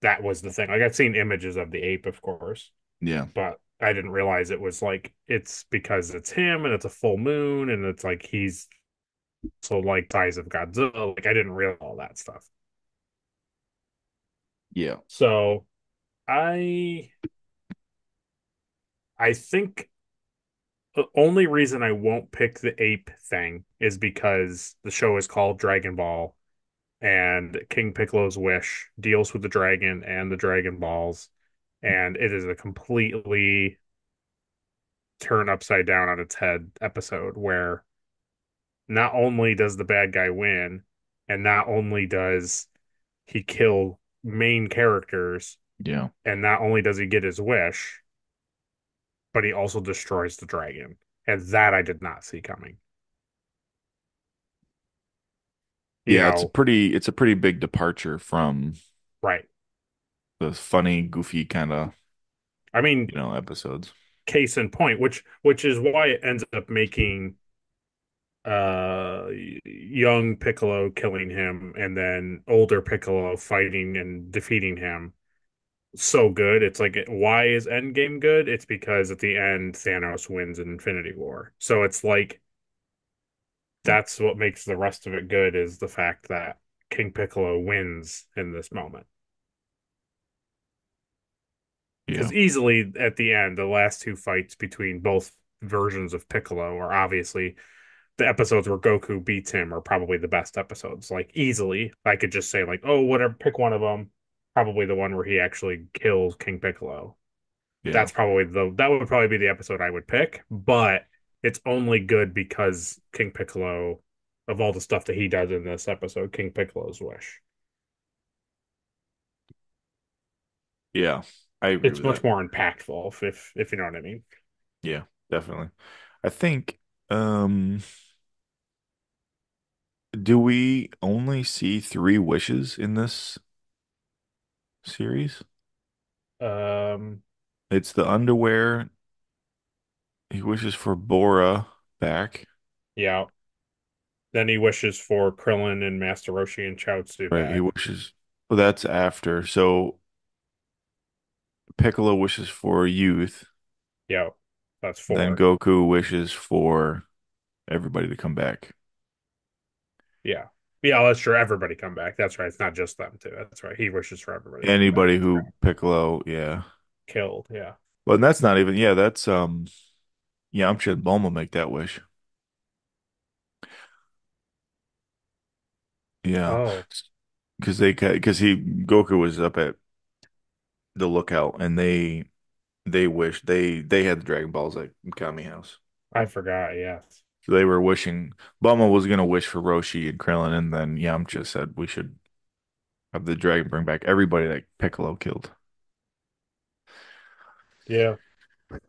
the thing. Like I've seen images of the ape, of course, Yeah, but I didn't realize it was like it's because it's him and it's a full moon and it's like he's so like ties of Godzilla. Like I didn't realize all that stuff. yeah. So I I think the only reason I won't pick the ape thing is because the show is called Dragon Ball and King Piccolo's wish deals with the dragon and the Dragon Balls, and it is a completely turn upside down on its head episode where not only does the bad guy win, and not only does he kill main characters, Yeah. And not only does he get his wish, but he also destroys the dragon. And that I did not see coming. You Yeah, know, it's a pretty big departure from right. the funny, goofy kind of, I mean, episodes. case in point, which is why it ends up making young Piccolo killing him and then older Piccolo fighting and defeating him so good. It's like, why is Endgame good? It's because at the end Thanos wins in Infinity War. So it's like that's what makes the rest of it good is the fact that King Piccolo wins in this moment. Yeah. Because easily at the end, the last two fights between both versions of Piccolo are obviously the episodes where Goku beats him are probably the best episodes. Like easily, I could just say like, oh, whatever, pick one of them. Probably the one where he actually kills King Piccolo. Yeah. That would probably be the episode I would pick. But it's only good because King Piccolo, of all the stuff that he does in this episode, King Piccolo's wish. Yeah. I agree It's with much that. more impactful if you know what I mean. Yeah, definitely. I think um do we only see three wishes in this series? Um, It's the underwear. He wishes for Bora back. yeah. Then he wishes for Krillin and Master Roshi and Chaozu Right. He back. wishes. Well, that's after. So Piccolo wishes for youth. Yeah, that's Then four. Goku wishes for everybody to come back. Yeah. Yeah, that's true. Everybody come back. That's right. It's not just them too. That's right. He wishes for everybody to come back. Anybody who Piccolo, yeah. Killed. Yeah. Well, and that's not even, yeah, that's Yamcha and Bulma make that wish. Yeah. Oh, Because he Goku was up at the lookout and they wished they had the Dragon Balls at Kami House. I forgot. Yes. So they were wishing Bulma was gonna wish for Roshi and Krillin, and then Yamcha said we should have the dragon bring back everybody that Piccolo killed. Yeah.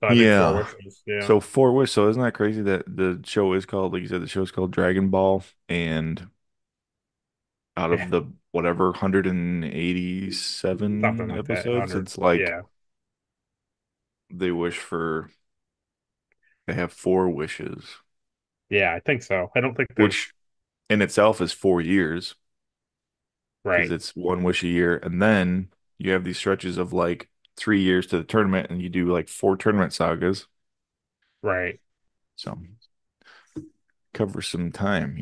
So I think four Yeah. wishes. Yeah. So four wish. So isn't that crazy that the show is called, like you said, the show is called Dragon Ball, and out Yeah. of the whatever Something 187 like that. episodes, 100. it's like Yeah. they wish for they have four wishes, Yeah. I think so. I don't think there's which in itself is 4 years because right. it's one wish a year, and then you have these stretches of like 3 years to the tournament, and you do like four tournament sagas, Right. so cover some time.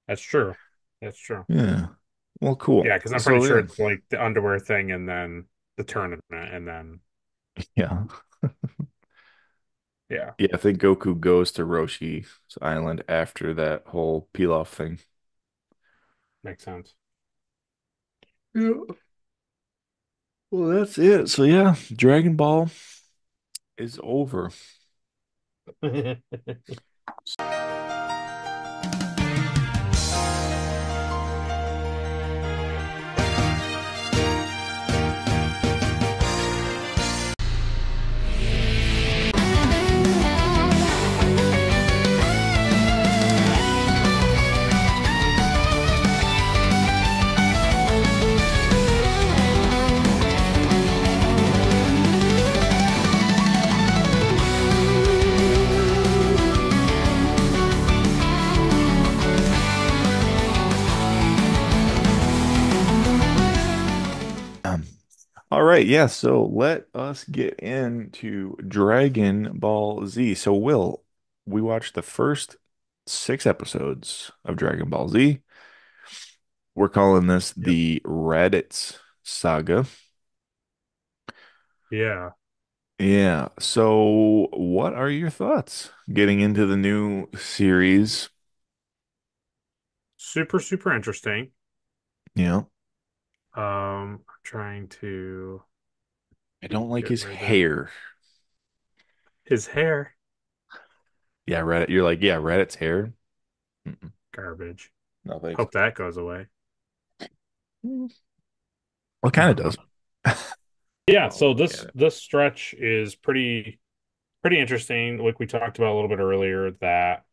That's true. That's true. Yeah. Well, cool. Yeah, because I'm pretty So sure yeah, it's like the underwear thing and then the tournament and then yeah, yeah, yeah. I think Goku goes to Roshi's island after that whole peel off thing. makes sense. Yeah. Well, that's it. So yeah, Dragon Ball is over. Um, all right, yeah. So let us get into Dragon Ball Z. So we watched the first six episodes of Dragon Ball Z. We're calling this Yep. the Raditz saga. Yeah. Yeah. So what are your thoughts getting into the new series? Super, super interesting. Yeah. I'm trying to I don't like get his rid of hair. his hair. Yeah, Reddit. You're like, yeah, Reddit's hair. Mm-mm. Garbage. No thanks. Hope that goes away. Well, it kind of does. Yeah, Oh, so yeah. this stretch is pretty interesting. Like we talked about a little bit earlier, that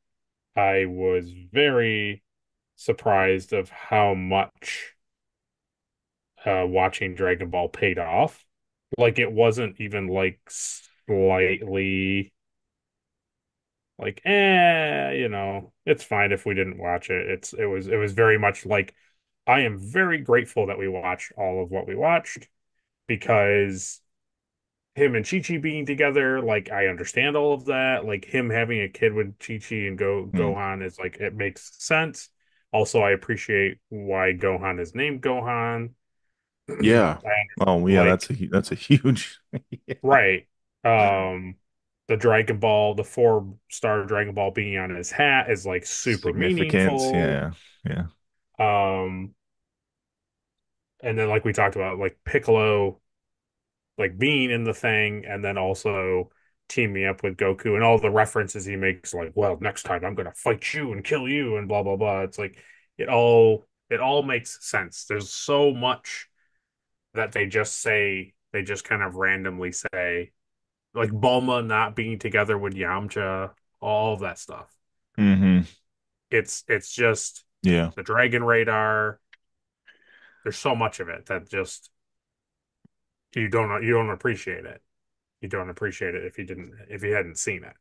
I was very surprised of how much watching Dragon Ball paid off. Like it wasn't even like slightly like it's fine if we didn't watch it. It was very much like I am very grateful that we watched all of what we watched, because him and Chi Chi being together, like I understand all of that. Like him having a kid with Chi Chi and Hmm. Gohan is like it makes sense. Also, I appreciate why Gohan is named Gohan. Yeah. And Oh, yeah. like That's a huge. Yeah. right. Um the Dragon Ball, the four-star Dragon Ball being on his hat is like super Significance. meaningful. Yeah. Yeah. Um and then like we talked about, like Piccolo like being in the thing, and then also teaming up with Goku and all the references he makes, like, well, next time I'm gonna fight you and kill you and blah blah blah. It's like it all makes sense. There's so much that they just kind of randomly say, like Bulma not being together with Yamcha, all of that stuff. Hmm. It's just Yeah. the Dragon Radar. There's so much of it that just you don't appreciate it. You don't appreciate it if you hadn't seen it.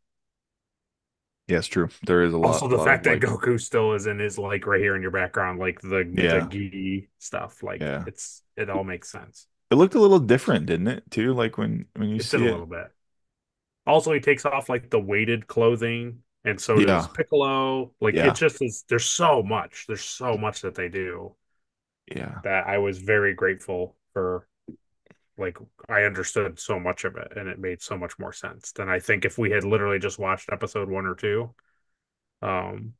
Yeah, it's true. There is Also, a the lot of fact that like, Goku still is in his like right here in your background, like the yeah. gi stuff, like Yeah. it all makes sense. It looked a little different, didn't it, too? Like when you It did see a it. little bit. Also, he takes off like the weighted clothing, and so does Yeah. Piccolo. Like it Yeah. just is. There's so much. There's so much that they do Yeah. that I was very grateful for. Like I understood so much of it, and it made so much more sense than I think if we had literally just watched episode one or two. Um,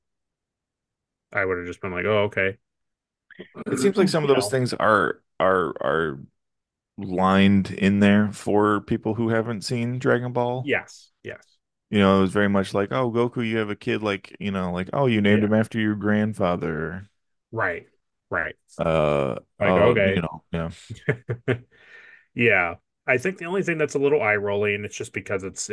I would have just been like, oh, okay. It seems like some of You those know, things are lined in there for people who haven't seen Dragon Ball. yes, yes, It was very much like, oh, Goku, you have a kid, like, like, oh, you named yeah, him after your grandfather. right, right. Like, You okay. know, yeah. Yeah. I think the only thing that's a little eye rolling, it's just because it's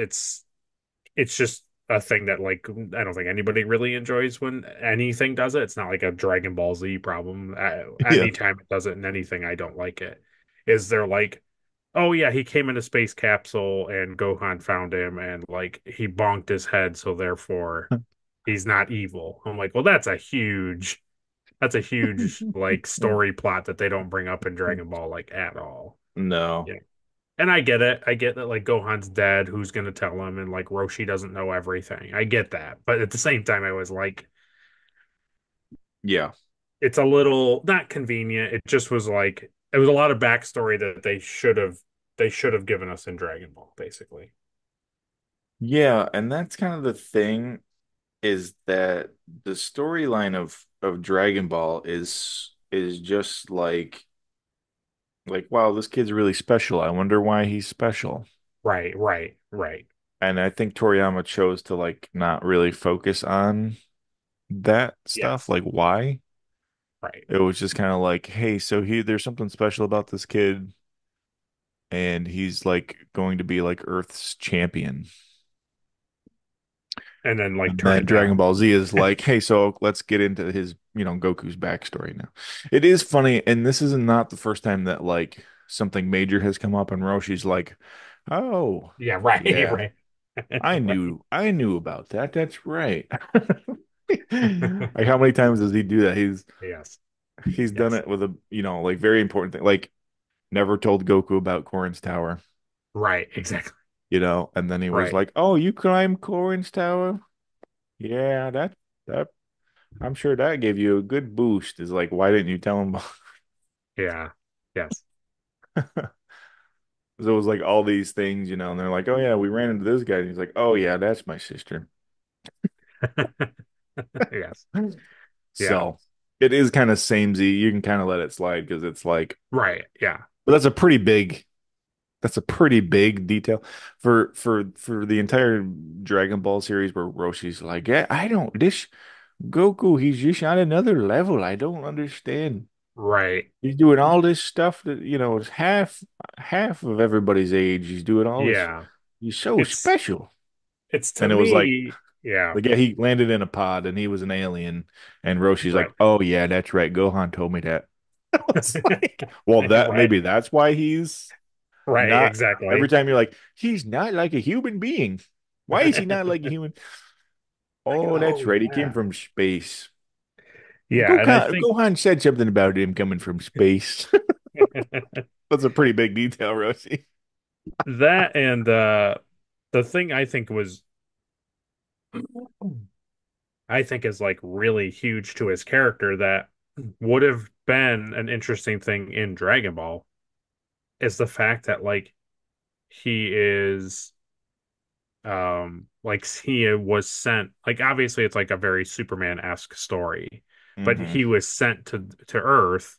just a thing that like I don't think anybody really enjoys when anything does it. It's not like a Dragon Ball Z problem. Yeah. Anytime it does it in anything, I don't like it. Is there like, oh yeah, he came in a space capsule and Gohan found him and like he bonked his head, so therefore he's not evil. I'm like, well, that's a huge like story plot that they don't bring up in Dragon Ball like at all. No. Yeah. And I get it. I get that like Gohan's dead, who's gonna tell him, and like Roshi doesn't know everything. I get that. But at the same time, I was like, Yeah. it's a little not convenient. It just was like it was a lot of backstory that they should have given us in Dragon Ball, basically. Yeah, and that's kind of the thing is that the storyline of Dragon Ball is just like wow, this kid's really special. I wonder why he's special. Right, right, right. And I think Toriyama chose to like not really focus on that stuff, Yes. like why. Right. It was just kind of like, hey, so there's something special about this kid, and he's like going to be like Earth's champion. And then like And turn then it Dragon down. Ball Z is like, hey, so let's get into his, Goku's backstory now. It is funny, and this is not the first time that like something major has come up, and Roshi's like, oh, Yeah, right, yeah, right. Right. I knew about that. That's right. Like how many times does he do that? Yes. He's done Yes. it with a, like very important thing, like never told Goku about Korin's tower, Right, exactly. and then he was Right. like, oh, you climbed Korin's tower? Yeah, that I'm sure that gave you a good boost. Is like, why didn't you tell him? Yeah. Yes. So it was like all these things, and they're like, oh yeah, we ran into this guy. And he's like, oh yeah, that's my sister. Yes. Yeah. So it is kind of samey. You can kind of let it slide because it's like, Right. Yeah. but that's a pretty big detail for the entire Dragon Ball series where Roshi's like, yeah, I don't this Goku, he's just on another level. I don't understand. Right. He's doing all this stuff that, is half of everybody's age. He's doing all this. Yeah. He's so It's special. it's to And it was like, me, yeah. yeah, he landed in a pod and he was an alien. And Roshi's like, Right. oh yeah, that's right. Gohan told me that. I was like, well, that Right. maybe that's why he's Right, not. Every exactly. time you're like, he's not like a human being. Why is he not like a human? Like, Oh, oh that's right. He came yeah. from space. Yeah, and I think Gohan said something about him coming from space. That's a pretty big detail, Roshi. that and the thing I think is like really huge to his character that would have been an interesting thing in Dragon Ball is the fact that like he is like he was sent like obviously it's like a very Superman-esque story, but Hmm. he was sent to Earth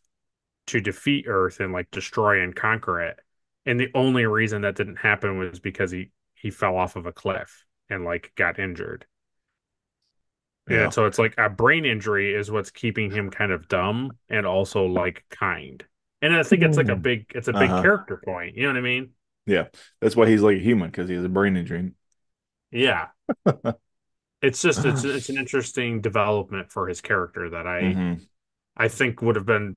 to defeat Earth and like destroy and conquer it. And the only reason that didn't happen was because he fell off of a cliff and like got injured. Yeah. And so it's like a brain injury is what's keeping him kind of dumb and also like kind. And I think it's like it's a big Uh-huh. character point. You know what I mean? Yeah. That's why he's like a human because he has a brain injury. Yeah. It's just it's an interesting development for his character that Hmm. I think would have been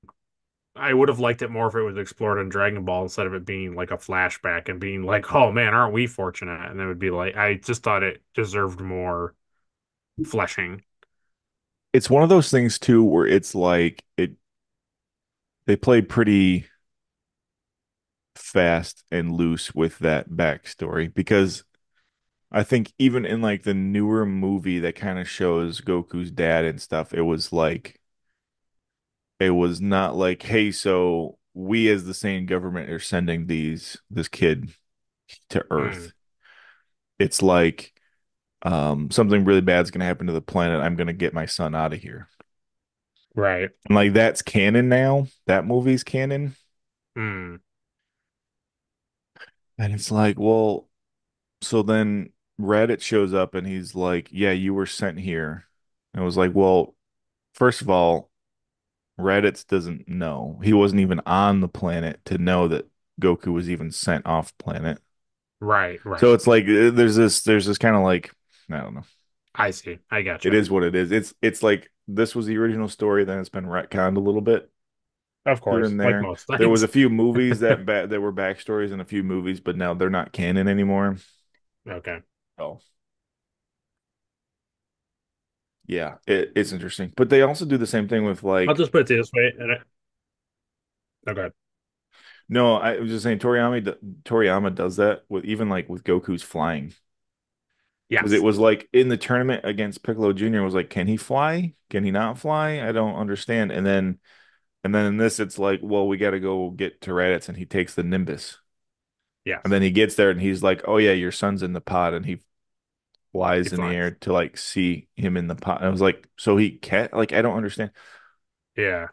I would have liked it more if it was explored in Dragon Ball instead of it being like a flashback and being like, oh man, aren't we fortunate? And it would be like, I just thought it deserved more fleshing. It's one of those things too where it's like they play pretty fast and loose with that backstory because I think even in like the newer movie that kind of shows Goku's dad and stuff, it was not like, hey, so we as the same government are sending this kid to Mm, Earth. It's like something really bad's gonna happen to the planet. I'm gonna get my son out of here. right. And like that's canon now. That movie's canon. Mm, And it's like, well, so then Raditz shows up and he's like, yeah, you were sent here. And it was like, well, first of all, Raditz doesn't know. He wasn't even on the planet to know that Goku was even sent off planet. right, So right. it's like there's this kind of like I don't know. I see. I It gotcha. is what it is. It's like this was the original story, then it's been retconned a little bit Of here course, and like there. most There was things. a few movies that were backstories in a few movies, but now they're not canon anymore. Okay. Oh, yeah, it's interesting. But they also do the same thing with I'll like just put it this way. Okay. no, I was just saying Toriyama does that with even like with Goku's flying. Because it Yes. was like in the tournament against Piccolo Jr. was like, can he fly? Can he not fly? I don't understand. And then in this, it's like, well, we got to go get to Raditz, and he takes the Nimbus, and Yes. then he gets there, and he's like, oh yeah, your son's in the pod, and he He flies in the air flies. to like see him in the pod. And I was like, so he can't like I don't understand. Yeah.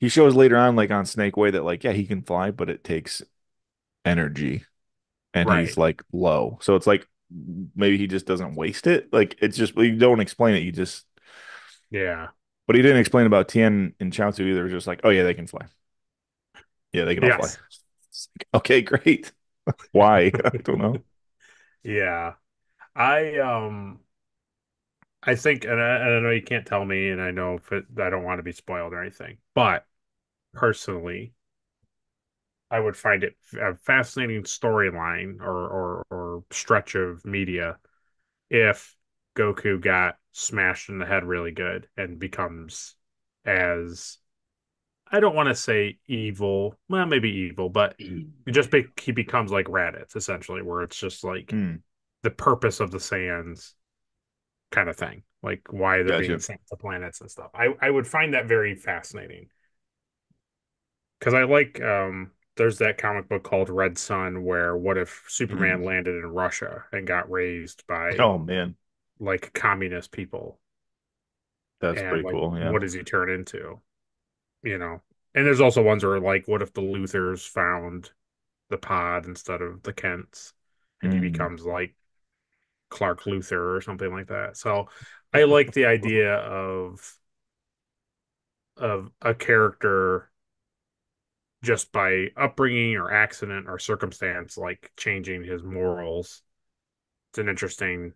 He shows later on, like on Snake Way, that like yeah, he can fly, but it takes energy, and he's Right. like low, so it's like maybe he just doesn't waste it. Like it's just you don't explain it, you just. Yeah. But he didn't explain about Tien and Chaozu either. It was just like, oh yeah, they can fly. Yeah, they can all fly. Yes. It's like, okay, great. Why? I don't know. Yeah. I I think and I know you can't tell me and I know if I don't want to be spoiled or anything, but personally I would find it a fascinating storyline or stretch of media if Goku got smashed in the head really good and becomes as I don't want to say evil, well maybe evil, but he becomes like Raditz essentially, where it's just like Hmm. the purpose of the Saiyans kind of thing, like why they're being Gotcha. sent to planets and stuff. I would find that very fascinating because I like there's that comic book called Red Sun where what if Hmm. Superman landed in Russia and got raised by Oh man, like communist people that's and pretty like cool. Yeah. what does he turn into, you know? And there's also ones where like what if the Luthers found the pod instead of the Kents and he Hmm. becomes like Clark Luther or something like that. So I like the idea of a character. just by upbringing or accident or circumstance, like changing his morals. It's an interesting,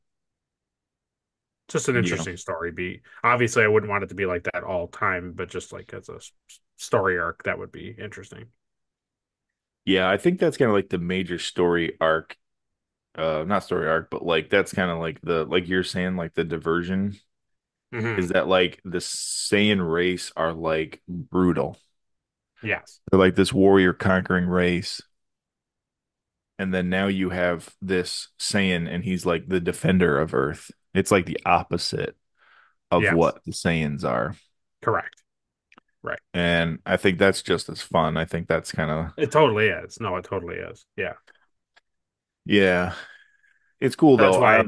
just an Yeah. interesting story beat. Obviously, I wouldn't want it to be like that all time, but just like as a story arc, that would be interesting. Yeah, I think that's kind of like the major story arc. Not story arc, but like that's kind of like the like you're saying, like the diversion is Hmm. that like the Saiyan race are like brutal. Yes. They're like this warrior conquering race. And then now you have this Saiyan and he's like the defender of Earth. It's like the opposite of Yes. what the Saiyans are. Correct. Right. And I think that's just as fun. I think that's kind of, It totally is. No, it totally is. Yeah. yeah, it's cool That's though. why,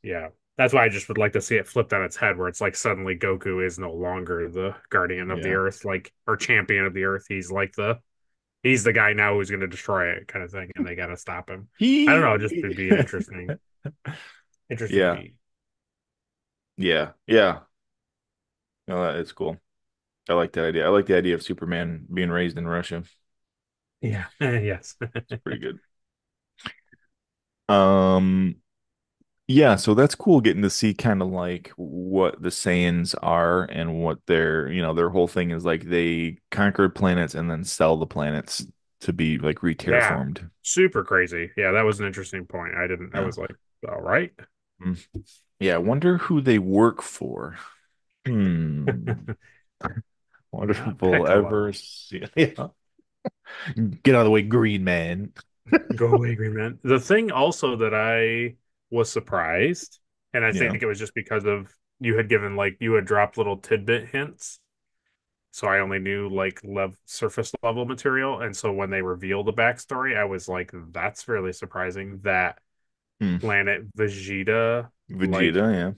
yeah. That's why I just would like to see it flipped on its head, where it's like suddenly Goku is no longer the guardian of the Yeah. earth, like, or champion of the earth. He's the guy now who's going to destroy it, kind of thing, and they got to stop him. I don't know. Just He, would be an interesting yeah, beat. yeah, yeah. No, that is cool. I like that idea. I like the idea of Superman being raised in Russia. Yeah. Yes. It's pretty good. Um, yeah, so that's cool getting to see kind of like what the Saiyans are and what their whole thing is like they conquered planets and then sell the planets to be like Yeah. re-terraformed. Super crazy. Yeah, that was an interesting point. I Yeah. was like, all right. Mm. Yeah, I wonder who they work for. Hmm. Wonder if Not we'll ever Piccolo. see. Yeah. Get out of the way, green man. Go away, Green Man. The thing also that I was surprised, and I Yeah. think it was just because of you had given like you had dropped little tidbit hints, so I only knew like surface level material, and so when they revealed the backstory, I was like, that's really surprising that Hmm. planet Vegeta, Vegeta, yeah.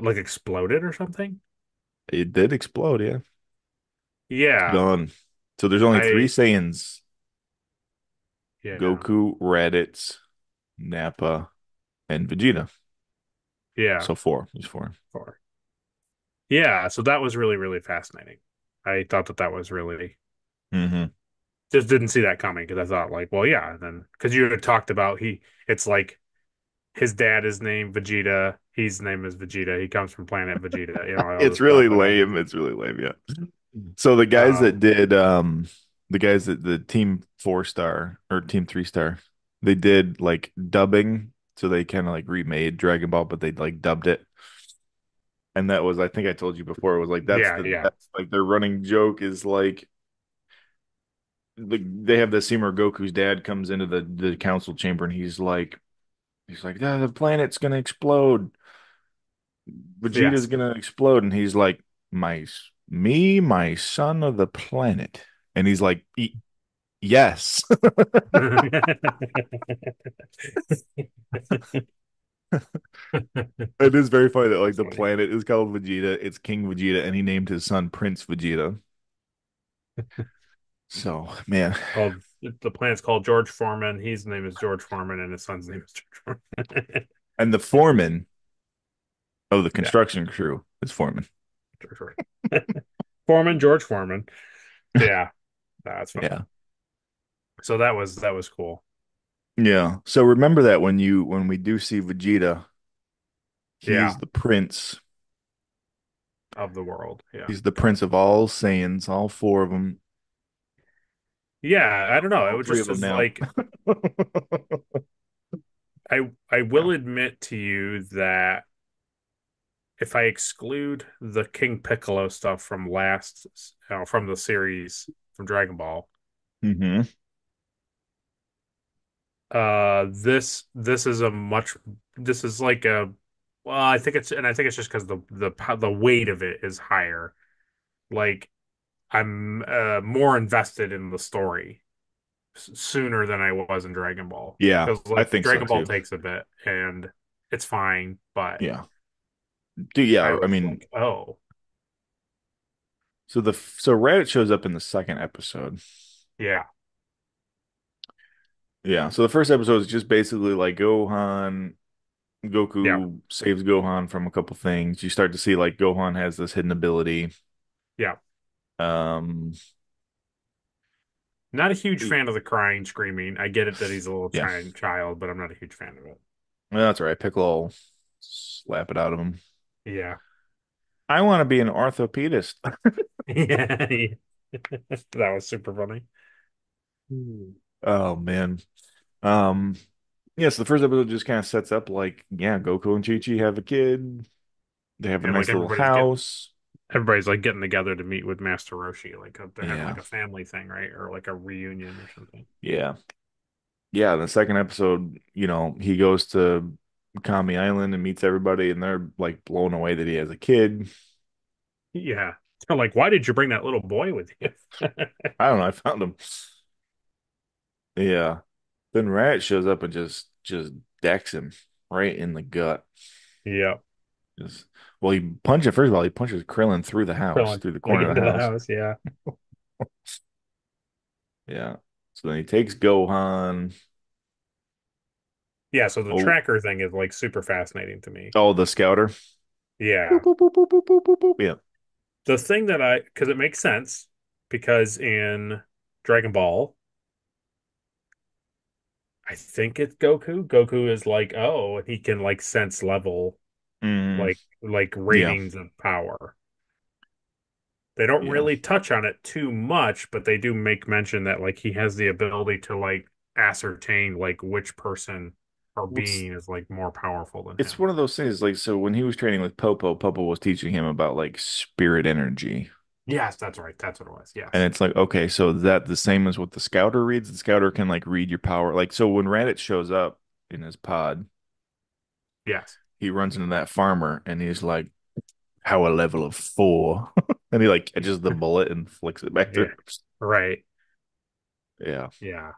like exploded or something. It did explode, yeah. Yeah, Gone. So there's only three I Saiyans: yeah, Goku, Raditz, Nappa, and Vegeta. yeah, So four. There's four. four. Yeah, so that was really, really fascinating. I thought that that was really Hmm. just didn't see that coming because I thought like, well, yeah, and then because you had talked about it's like his dad is named Vegeta, his name is Vegeta, he comes from planet Vegeta, all It's this stuff, really and then lame. It's really lame, yeah. So the guys that um, did the guys that the team 4 star or team 3 star, they did like dubbing. So they kind of like remade Dragon Ball, but they like dubbed it. And that was, I think I told you before, it was like yeah, yeah, that's like their running joke is like they have the scene where Goku's dad comes into the council chamber and he's like, yeah, the planet's gonna explode. Vegeta's yes. gonna explode, and he's like, my son of the planet, and he's like, yes. It is very funny that like That's the funny. planet is called Vegeta, it's King Vegeta, and he named his son Prince Vegeta. So man, Called the planet's called George Foreman. His name is George Foreman, and his son's name is George Foreman. and the foreman of the Yeah, construction crew is Foreman. George Foreman. Foreman, George Foreman. Yeah, that's funny. Yeah. So that was cool. Yeah. So remember that when we do see Vegeta, Yeah, he's the prince. of the world. Yeah, He's the got prince it. of all Saiyans, all four of them. Yeah, I don't know. It All was three of just them as now. like I will Yeah. admit to you that if I exclude the King Piccolo stuff from from the series from Dragon Ball, Hmm. this is a much this is like a well, I think it's just because the weight of it is higher. Like I'm more invested in the story sooner than I was in Dragon Ball Yeah, because I like think so Dragon Ball too. takes a bit and it's fine, but Yeah. Dude, yeah, I I was mean, like, oh so Raditz shows up in the second episode. yeah, Yeah, so the first episode is just basically like yeah, Goku saves Gohan from a couple things. You start to see like Gohan has this hidden ability. Yeah. Um, Not a huge y- fan of the crying, screaming. I get it that he's a little yeah, child, but I'm not a huge fan of it. well, that's all right. Piccolo will slap it out of him. Yeah. I want to be an orthopedist. Yeah. That was super funny. Hmm. Oh man. Um, yes, the first episode just kind of sets up like, yeah, Goku and Chi-Chi have a kid. They have a And like nice little house. everybody's like getting together to meet with Master Roshi. They're having Yeah, like a family thing, right? Or like a reunion or something. yeah, yeah. The second episode, he goes to Kami Island and meets everybody, and they're like blown away that he has a kid. Yeah. They're like, why did you bring that little boy with you? I don't know. I found him. Yeah. Then Rat shows up and just decks him right in the gut. Yeah. Just well, first of all, he punches Krillin through the house, Going through the like corner of the into the house. house. Yeah. Yeah. So then he takes Gohan. Yeah. So the Oh, tracker thing is like super fascinating to me. oh, the scouter. Boop, Yeah. boop, boop, boop, boop, boop, boop, boop. Yeah. The thing that because it makes sense because in Dragon Ball, I think it's Goku. Goku is like, oh, and he can like sense level, Mm, like yeah. ratings of power. They don't Yeah. really touch on it too much, but they do make mention that like he has the ability to like ascertain like which person or Well, It's being is like more powerful than it's him. one of those things like so when he was training with Popo, Popo was teaching him about like spirit energy. Yes, that's right. That's what it was. And Yes. it's like, okay, so is that the same as what the scouter reads? The scouter can like read your power. Like so when Raditz shows up in his pod, Yes. he runs into that farmer and he's like, power level of 4. And he like catches the bullet and flicks it back Yeah. through. Right. Yeah. Yeah.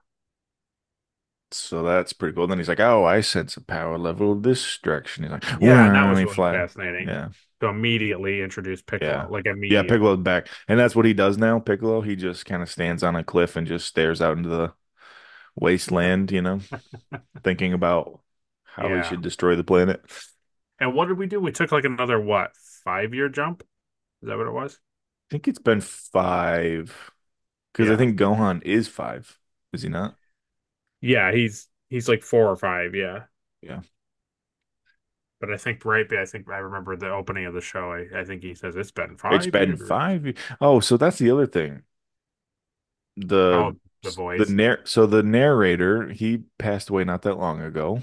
So that's pretty cool. Then he's like, oh, I sense a power level this direction. He's like, Yeah, and that and was he really fly. fascinating Yeah. to immediately introduce Yeah. Piccolo, like Yeah, immediately. Piccolo's back. And that's what he does now, Piccolo. He just kind of stands on a cliff and just stares out into the wasteland, thinking about how he Yeah. should destroy the planet. I And what did we do? We took like another what, 5 year jump? Is that what it was? think it's been 5 because I Yeah. think Gohan is 5. Is he not? Yeah, he's like 4 or 5, yeah. Yeah. But I think I remember the opening of the show. I think he says it's been It's five been years. 5. Oh, so that's the other thing. The Oh, the voice. the narrator, he passed away not that long ago.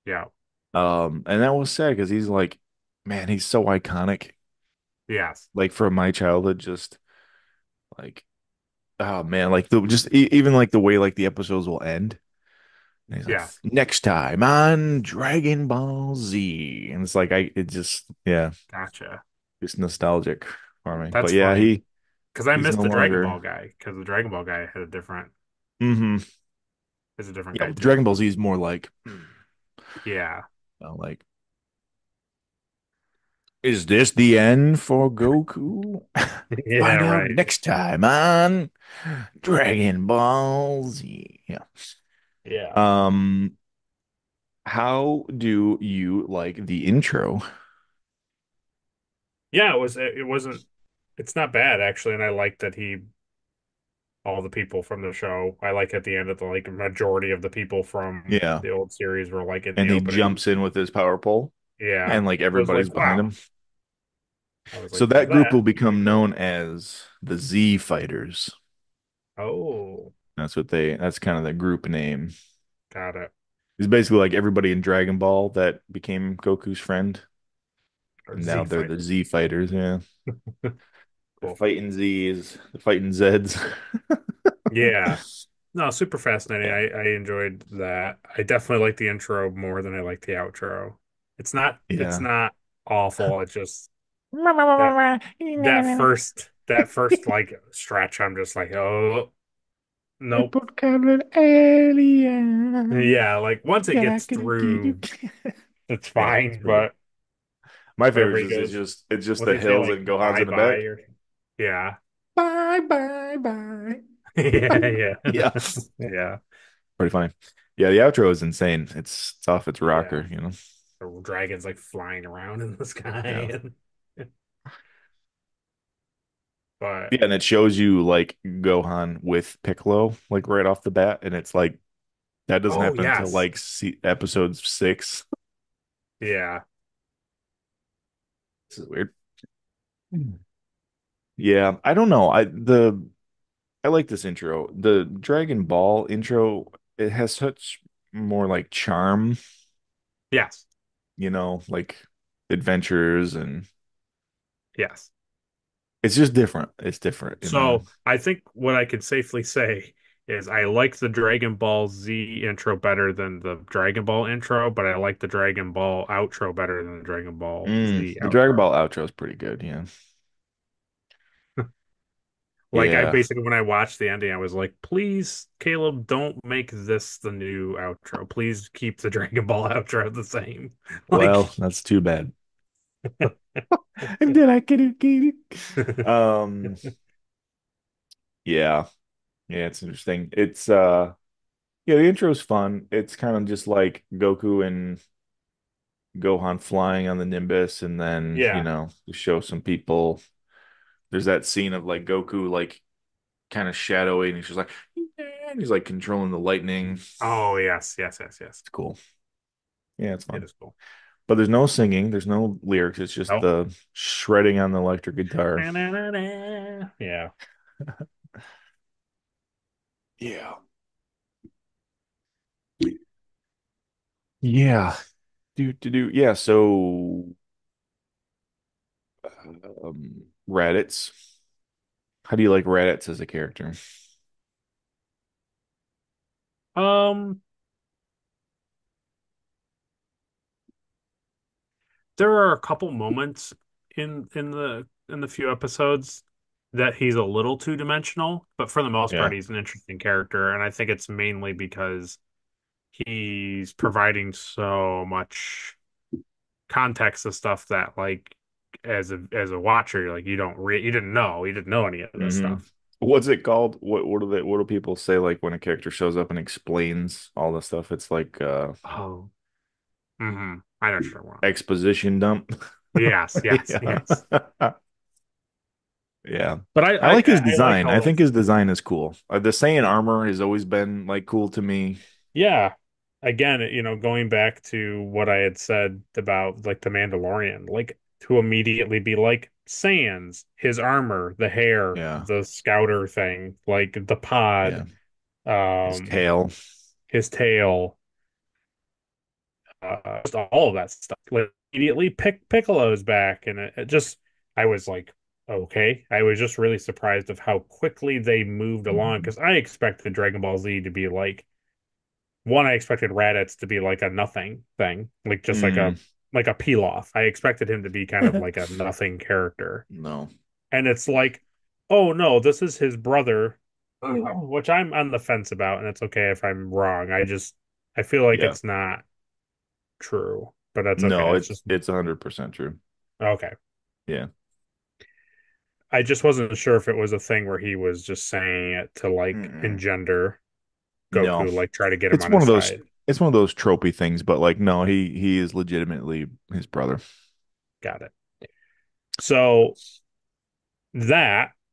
Yeah. And that was sad because he's like, man, he's so iconic. Yes. Like from my childhood, just like, oh man, like the just even like the way like the episodes will end. And he's like, Yeah. next time on Dragon Ball Z, and it's like it just yeah, Gotcha. it's nostalgic for me. But That's yeah, funny because I he's missed no the Dragon longer. Ball guy because the Dragon Ball guy had Hmm. is a different Yeah, guy too. Dragon Ball Z is more like, Yeah. like, is this the end for Goku? Yeah. Find out Right. next time on Dragon Ball Z. Yeah. Yeah. Um, how do you like the intro? Yeah. It wasn't. It's not bad actually, and I like that he all the people from the show. I like at the end of the like majority of the people from Yeah. the old series were like in And the he opening. jumps in with his power pole Yeah. and like I was everybody's like, behind wow. him. I was So like, well, that group that will would be become cool. known as the Z Fighters. Oh, That's kind of the group name. got it. It's basically like everybody in Dragon Ball that became Goku's friend. Or And now Z they're the fighters. Z Fighters, yeah. They're Cool. fighting Z's, they're fighting Zeds. Yeah. No, super fascinating. Yeah. I enjoyed that. I definitely like the intro more than I like the outro. It's Yeah. not awful. It's just that that first like stretch, I'm just like, oh nope. Report covered alien. Yeah, like once it Yeah, gets gonna get you. through, it's Yeah, it's fine, pretty good. but My favorite whenever he is goes, it's just what's the he say, hills like and Gohan's bye in the bye back. or yeah. Bye, bye, bye. Yeah, yeah. Yeah, Yeah. pretty funny. Yeah, the outro is insane. It's off its Yeah. rocker. The dragons like flying around in the Yeah. sky. But Yeah, and it shows you like Gohan with Piccolo like right off the bat, and it's like that doesn't oh happen until yes, like episode 6. yeah. This is weird. Yeah, I don't know. I like this intro. The Dragon Ball intro, it has such more like charm, Yes. like adventures, and Yes. it's just different. It's different, So I think what I can safely say is I like the Dragon Ball Z intro better than the Dragon Ball intro, but I like the Dragon Ball outro better than the Dragon Ball Z The Dragon outro. Ball outro is pretty good. Yeah. Like I Yeah. basically when I watched the ending, I was like, please, Caleb, don't make this the new outro. Please keep the Dragon Ball outro the same. Like Well, that's too bad. And then I get it. Um, yeah. Yeah, it's interesting. Yeah, the intro's fun. It's kind of just like Goku and Gohan flying on the Nimbus, and then, yeah. to show some people. There's that scene of like Goku like kind of shadowy, and he's just like, "Yeah," and he's like controlling the lightning. It's Oh yes, yes, yes, yes. cool. Yeah, it's It fun. is cool. But there's no singing, there's no lyrics. It's just Oh. the shredding on the electric guitar. Yeah. Yeah. Yeah. Do. Yeah, so Raditz. How do you like Raditz as a character? Um, there are a couple moments in the few episodes that he's a little two-dimensional, but for the most Yeah. part, he's an interesting character, and I think it's mainly because he's providing so much context of stuff that like as a watcher, you're like you didn't know any of this hmm stuff. What's it called? What do people say like when a character shows up and explains all the stuff? It's like Oh, I know what you're talking about. exposition dump. Yes, yes, Yeah. yes. Yeah. But I like his I like design. I how think it's his design is cool. The Saiyan armor has always been like cool to me. yeah. Again, going back to what I had said about like the Mandalorian, like to immediately be like Sans, his armor, the hair, Yeah. the scouter thing, like the pod, Yeah. His um, tail. his tail, just all of that stuff. Like immediately Piccolo's back, and it just I was like, okay. I was just really surprised of how quickly they moved along because I expected Dragon Ball Z to be like one, I expected Raditz to be like a nothing thing, like just Mm. like a peel off. I expected him to be kind of like a nothing character. No. And it's like, oh no, this is his brother, which I'm on the fence about, and it's okay if I'm wrong. I feel like Yeah. it's not true, but that's okay. No, It's it's just it's 100% true. okay. Yeah. I just wasn't sure if it was a thing where he was just saying it to like Mm-mm. engender No. Goku, like try to get him It's on one his of those side. it's one of those tropey things, but like no, he is legitimately his brother. Got it. So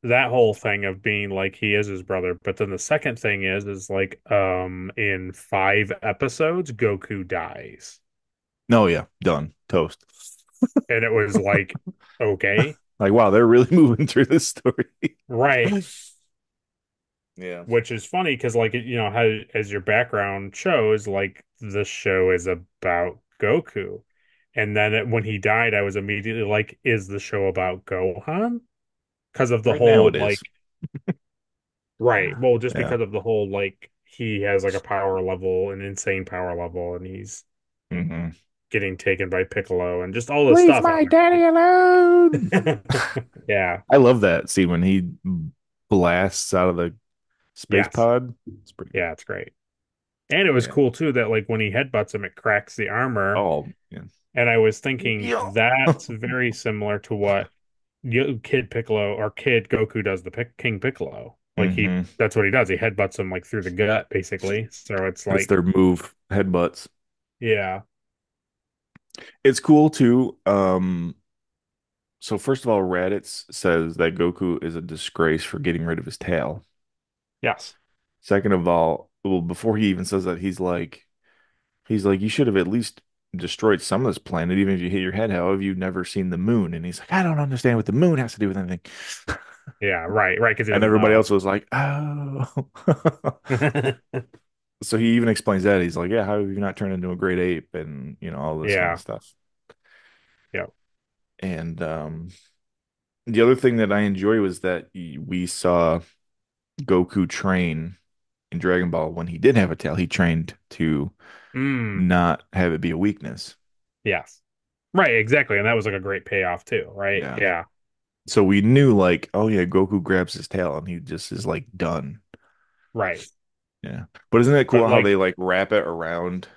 that whole thing of being like he is his brother, but then the second thing is like in 5 episodes Goku dies, No, yeah, done. Toast. and it was like okay, Like wow, they're really moving through this story. right, Yeah. which is funny because like how as your background shows, like this show is about Goku, and then when he died I was immediately like, is the show about Gohan because of the Right now whole it is. like right. Well, just Yeah. because of the whole like he has like a power level, an insane power level, and he's hmm getting taken by Piccolo and just all this Leave stuff. And my I'm daddy alone. like, yeah, I love that scene when he blasts out of the space yes, pod. It's pretty good. yeah, it's great. And it was Yeah. cool too that like when he headbutts him, it cracks the armor. Oh, yeah. And I was thinking Yeah. that's very similar to what Kid Piccolo or Kid Goku does the King Piccolo. Like hmm that's what he does. He headbutts him like through the gut, basically. So it's That's like, their move, headbutts. yeah, It's cool too. So first of all, Raditz says that Goku is a disgrace for getting rid of his tail. Yes. Second of all, well, before he even says that, he's like, you should have at least destroyed some of this planet, even if you hit your head. How have you never seen the moon? And he's like, I don't understand what the moon has to do with anything. Yeah, right, because he And doesn't everybody know. else was like, oh. So he even explains that. He's like, yeah, how have you not turned into a great ape and, all this kind of Yeah. stuff. Yeah. And the other thing that I enjoy was that we saw Goku train in Dragon Ball when he did have a tail. He trained to Mm. not have it be a weakness. Yes. Right, exactly. And that was like a great payoff too, right? Yeah. Yeah. So we knew like, oh yeah, Goku grabs his tail and he just is like done. Right. Yeah. But isn't it But cool how like, they like wrap it around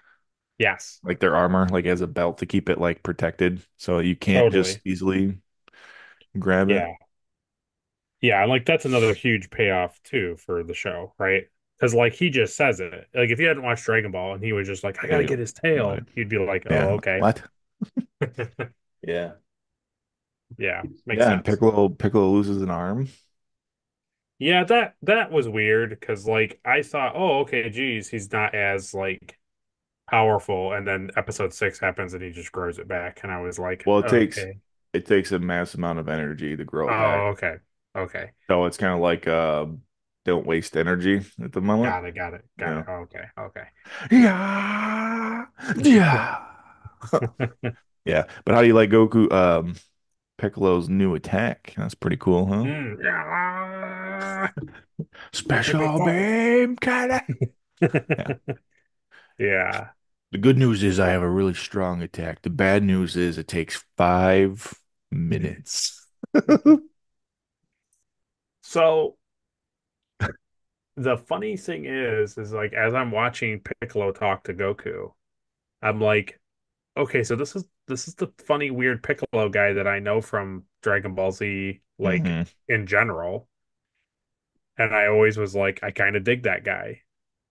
yes, like their armor, like as a belt to keep it like protected so you can't just totally. easily grab it? Yeah. Yeah. And like that's another huge payoff too for the show, right? Because like he just says it. Like if you hadn't watched Dragon Ball and he was just like, I Yeah, gotta get his tail, you'd be like, yeah. oh, okay. What? Yeah. Yeah, makes Yeah, and sense. Piccolo loses an arm. Yeah, that was weird because like I thought, oh, okay, geez, he's not as like powerful, and then episode 6 happens and he just grows it back, and I was like, Well, okay, it takes a mass amount of energy to grow it back. oh, okay, okay, So it's kind of like don't waste energy at the moment. got Yeah. it, okay, okay. Yeah. Yeah. Yeah. But how do you like Goku Piccolo's new attack? That's pretty cool, huh? Yeah. Give me Special five. beam cannon. Yeah. Yeah. The good news is I have a really strong attack. The bad news is it takes 5 minutes. So the funny thing is like as I'm watching Piccolo talk to Goku, I'm like, okay, so this is the funny, weird Piccolo guy that I know from Dragon Ball Z, like Hmm. in general. And I always was like, I kind of dig that guy.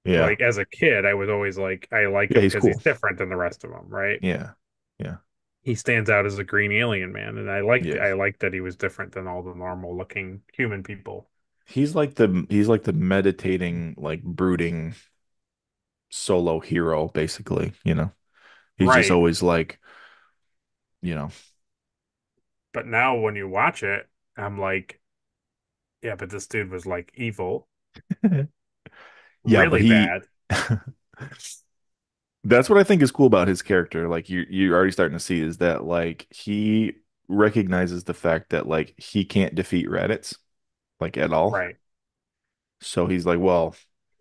Yeah. Like as a kid, I was always like, I like Yeah, him he's because he's cool. different than the rest of them, right? Yeah. Yeah. He stands out as a green alien man, and I Yes. liked that he was different than all the normal looking human people. He's like the meditating, like brooding solo hero, basically. He's just Right. always like, you know. But now when you watch it, I'm like, yeah, but this dude was like evil, Yeah, but really he bad. that's what I think is cool about his character. Like you're already starting to see is that like he recognizes the fact that like he can't defeat Raditz like at all. Right. So he's like, well,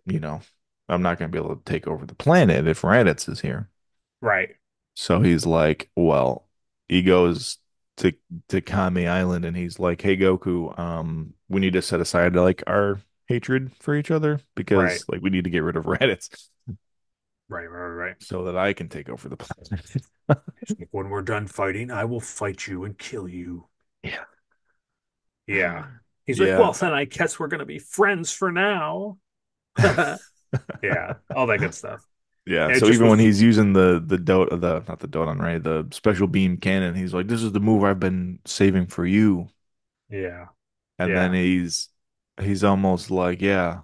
you know, I'm not going to be able to take over the planet if Raditz is here. Right. So he's like, well, he goes to Kame Island and he's like, hey Goku, we need to set aside like our hatred for each other Right. because like we need to get rid of Raditz Right. so that I can take over the planet. He's like, when we're done fighting, I will fight you and kill you. Yeah. Yeah. He's like, Yeah. well, then I guess we're gonna be friends for now. Yeah, all that good stuff. Yeah. And it So just even when was, he's using the dot the not the Doton, right? The special beam cannon, he's like, this is the move I've been saving for you. yeah, And then yeah, he's almost like, yeah,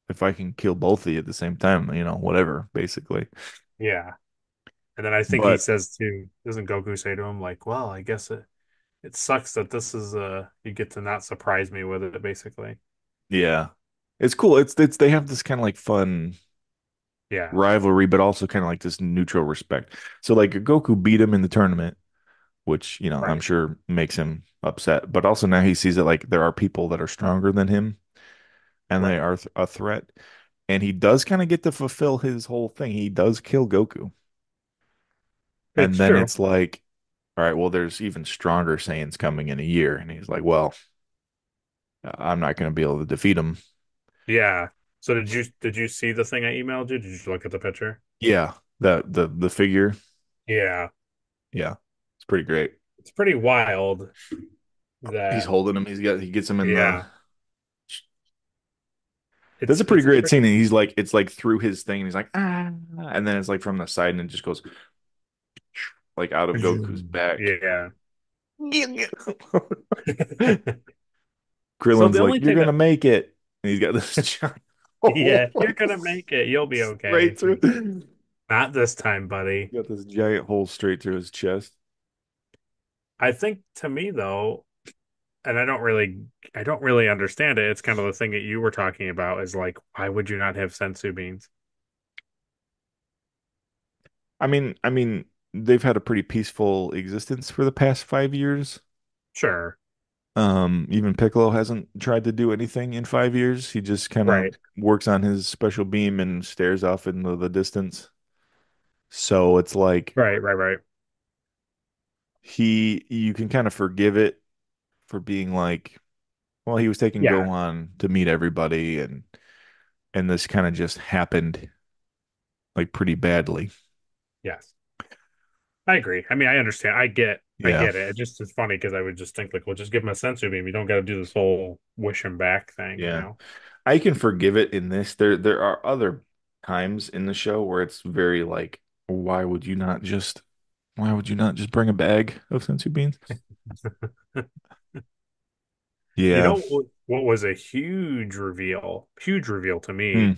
if I can kill both of you at the same time, whatever, basically. yeah. And then I think he But says to, doesn't Goku say to him like, well, I guess it sucks that this is you get to not surprise me with it, basically. yeah, it's cool. It's they have this kind of like fun Yeah, rivalry, but also kind of like this neutral respect. So like Goku beat him in the tournament, which I'm right, sure makes him upset. But also now he sees that like there are people that are stronger than him, and they right. are a threat. And he does kind of get to fulfill his whole thing. He does kill Goku, and It's then true. it's like, all right, well, there's even stronger Saiyans coming in a year, and he's like, well, I'm not going to be able to defeat him. Yeah. So did you see the thing I emailed you? Did you look at the picture? Yeah, the figure, Yeah. yeah, it's pretty great. It's pretty wild He's that holding him. He gets him in the. yeah. That's It's a pretty it's great pretty scene. And he's like, it's like through his thing, and he's like, ah, and then it's like from the side, and it just goes like out of Goku's back. yeah. So Krillin's the like, only "You're thing gonna that, make it," and he's got this giant hole yeah, you're gonna make it. You'll be okay. straight It's like, through. not this time, buddy. Got this giant hole straight through his chest. I think to me though, and I don't really understand it. It's kind of the thing that you were talking about is like, why would you not have sensu beans? I mean, they've had a pretty peaceful existence for the past 5 years. Sure. Even Piccolo hasn't tried to do anything in 5 years. He just kind of Right. works on his special beam and stares off into the distance. So it's like Right. you can kind of forgive it for being like, well, he was taking Yeah. Gohan to meet everybody, and this kind of just happened like pretty badly. Yes. I agree. I mean, I understand. I Yeah, get it. It just is funny because I would just think like, well, just give him a sensu beam. You don't got to do this whole wish him back thing, you yeah. know? I can forgive it in this. There are other times in the show where it's very like, why would you not just why would you not just bring a bag of sensu beans? You Yeah. know what was a huge reveal to Hmm. me,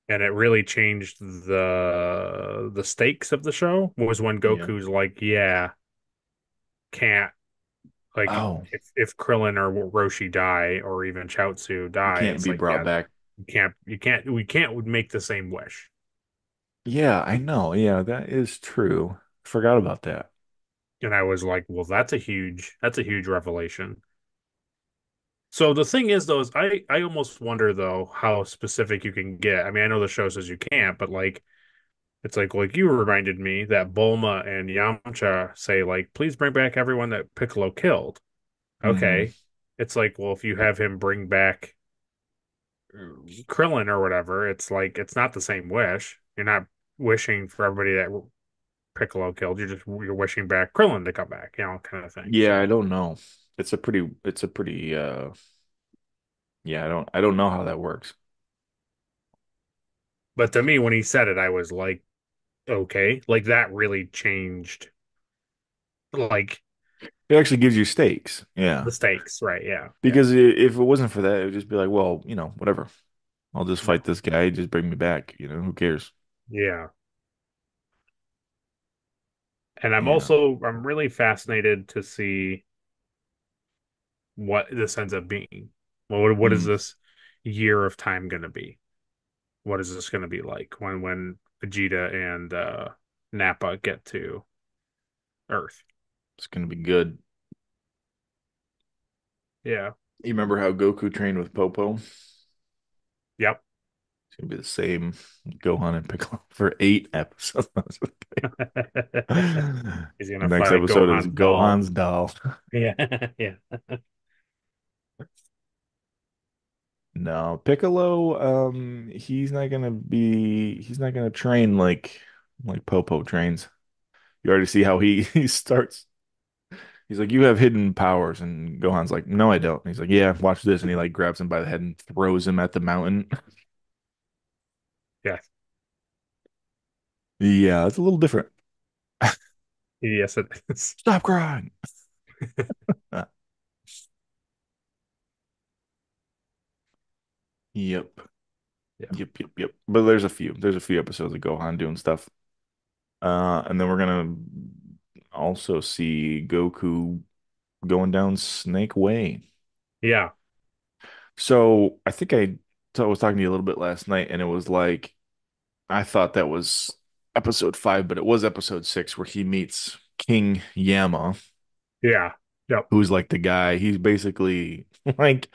and it really changed the stakes of the show was when Yeah. Goku's like, yeah, can't like Oh, if Krillin or Roshi die or even Chaozu you die, can't it's be like, brought yeah, back. we can't make the same wish. Yeah, I know. Yeah, that is true. Forgot about that. And I was like, well, that's a huge revelation. So the thing is, though, is I almost wonder though how specific you can get. I mean, I know the show says you can't, but like it's like you reminded me that Bulma and Yamcha say like, please bring back everyone that Piccolo killed. Hmm. Okay, it's like, well, if you have him bring back Krillin or whatever, it's like it's not the same wish. You're not wishing for everybody that Piccolo killed. You're wishing back Krillin to come back, you know, kind of thing. Yeah, I So, don't know. It's a pretty yeah, I don't know how that works. but to me, when he said it, I was like, okay, like that really changed like It actually gives you stakes. Yeah. the stakes, right? Yeah, yeah, Because if it wasn't for that, it would just be like, well, whatever. I'll just no, fight this guy, just bring me back, who cares? yeah. And Yeah. I'm really fascinated to see what this ends up being. What is Mm, this year of time going to be? What is this going to be like when Vegeta and Nappa get to Earth? it's gonna be good. Yeah. You remember how Goku trained with Popo? Yep. It's gonna be the same Gohan and Piccolo for 8 episodes. The He's gonna next fight episode is Gohan's doll. Gohan's doll. Yeah. Yeah. No, Piccolo, he's not gonna train like Popo trains. You already see how he starts. He's like, you have hidden powers, and Gohan's like, no, I don't. And he's like, yeah, watch this, and he like grabs him by the head and throws him at the mountain. Yeah. Yeah, it's a little different. Yes, it is. Stop crying. Uh, yep, Yeah. yep. But there's a few episodes of Gohan doing stuff. And then we're gonna also see Goku going down Snake Way. Yeah. So I think I was talking to you a little bit last night, and it was like I thought that was episode 5, but it was episode 6 where he meets King Yama, Yeah. Yep. who's like the guy. He's basically like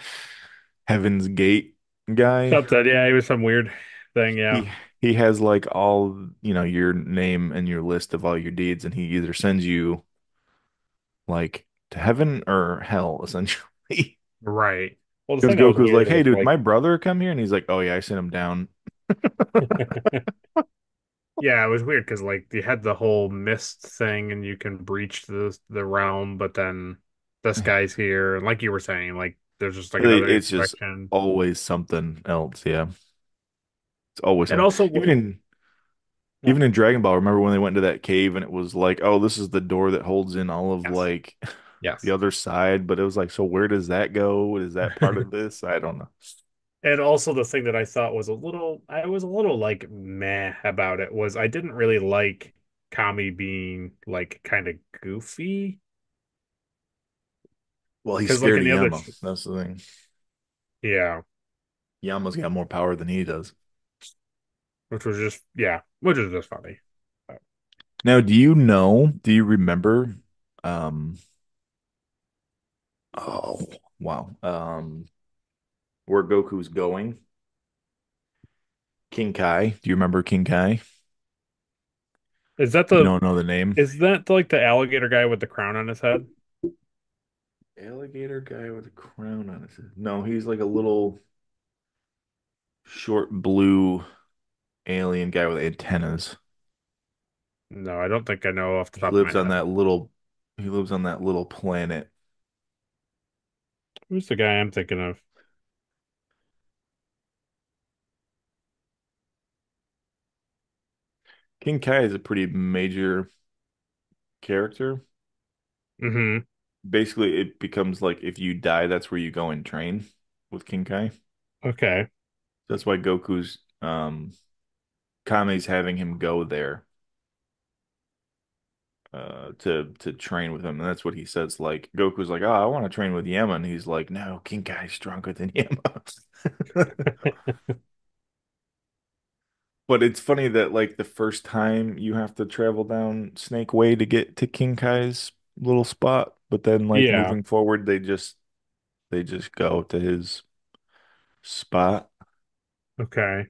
Heaven's Gate guy. Something. Yeah, he was some weird thing. Yeah. He has like all, your name and your list of all your deeds, and he either sends you like to heaven or hell, essentially. Right. Well, the Because thing that was Goku's like, weird "Hey, was dude, like, my brother come here," and he's like, "Oh yeah, I sent him down." yeah, it was weird because like you had the whole mist thing, and you can breach the realm, but then this guy's here, and like you were saying, like there's just like another It's just intersection. always something else. Yeah, it's always And something. also, Even in yeah, even in Dragon Ball, remember when they went into that cave and it was like, "Oh, this is the door that holds in all of yes, like." the Yes. other side, but it was like, so where does that go? Is that part of this? I don't know. And also the thing that I thought was I was a little like meh about it was I didn't really like Kami being like kind of goofy Well, he's because like scared in of the other, Yama. That's the thing. yeah, Yama's got more power than he does. which was just funny. Now, do you remember, um, oh, wow, where Goku's going? King Kai. Do you remember King Kai? Is that You the don't know the name? like the alligator guy with the crown on his head? Alligator guy with a crown on his head. No, he's like a little short blue alien guy with antennas. No, I don't think I know off the He top of my lives on head. that little he lives on that little planet. Who's the guy I'm thinking of? King Kai is a pretty major character. Hmm. Basically, it becomes like if you die, that's where you go and train with King Kai. Okay. That's why Goku's Kame's having him go there to train with him. And that's what he says. Like Goku's like, "Oh, I want to train with Yama." And he's like, "No, King Kai's stronger than Yama." But it's funny that like the first time you have to travel down Snake Way to get to King Kai's little spot, but then like Yeah. moving forward they just go to his spot. Okay.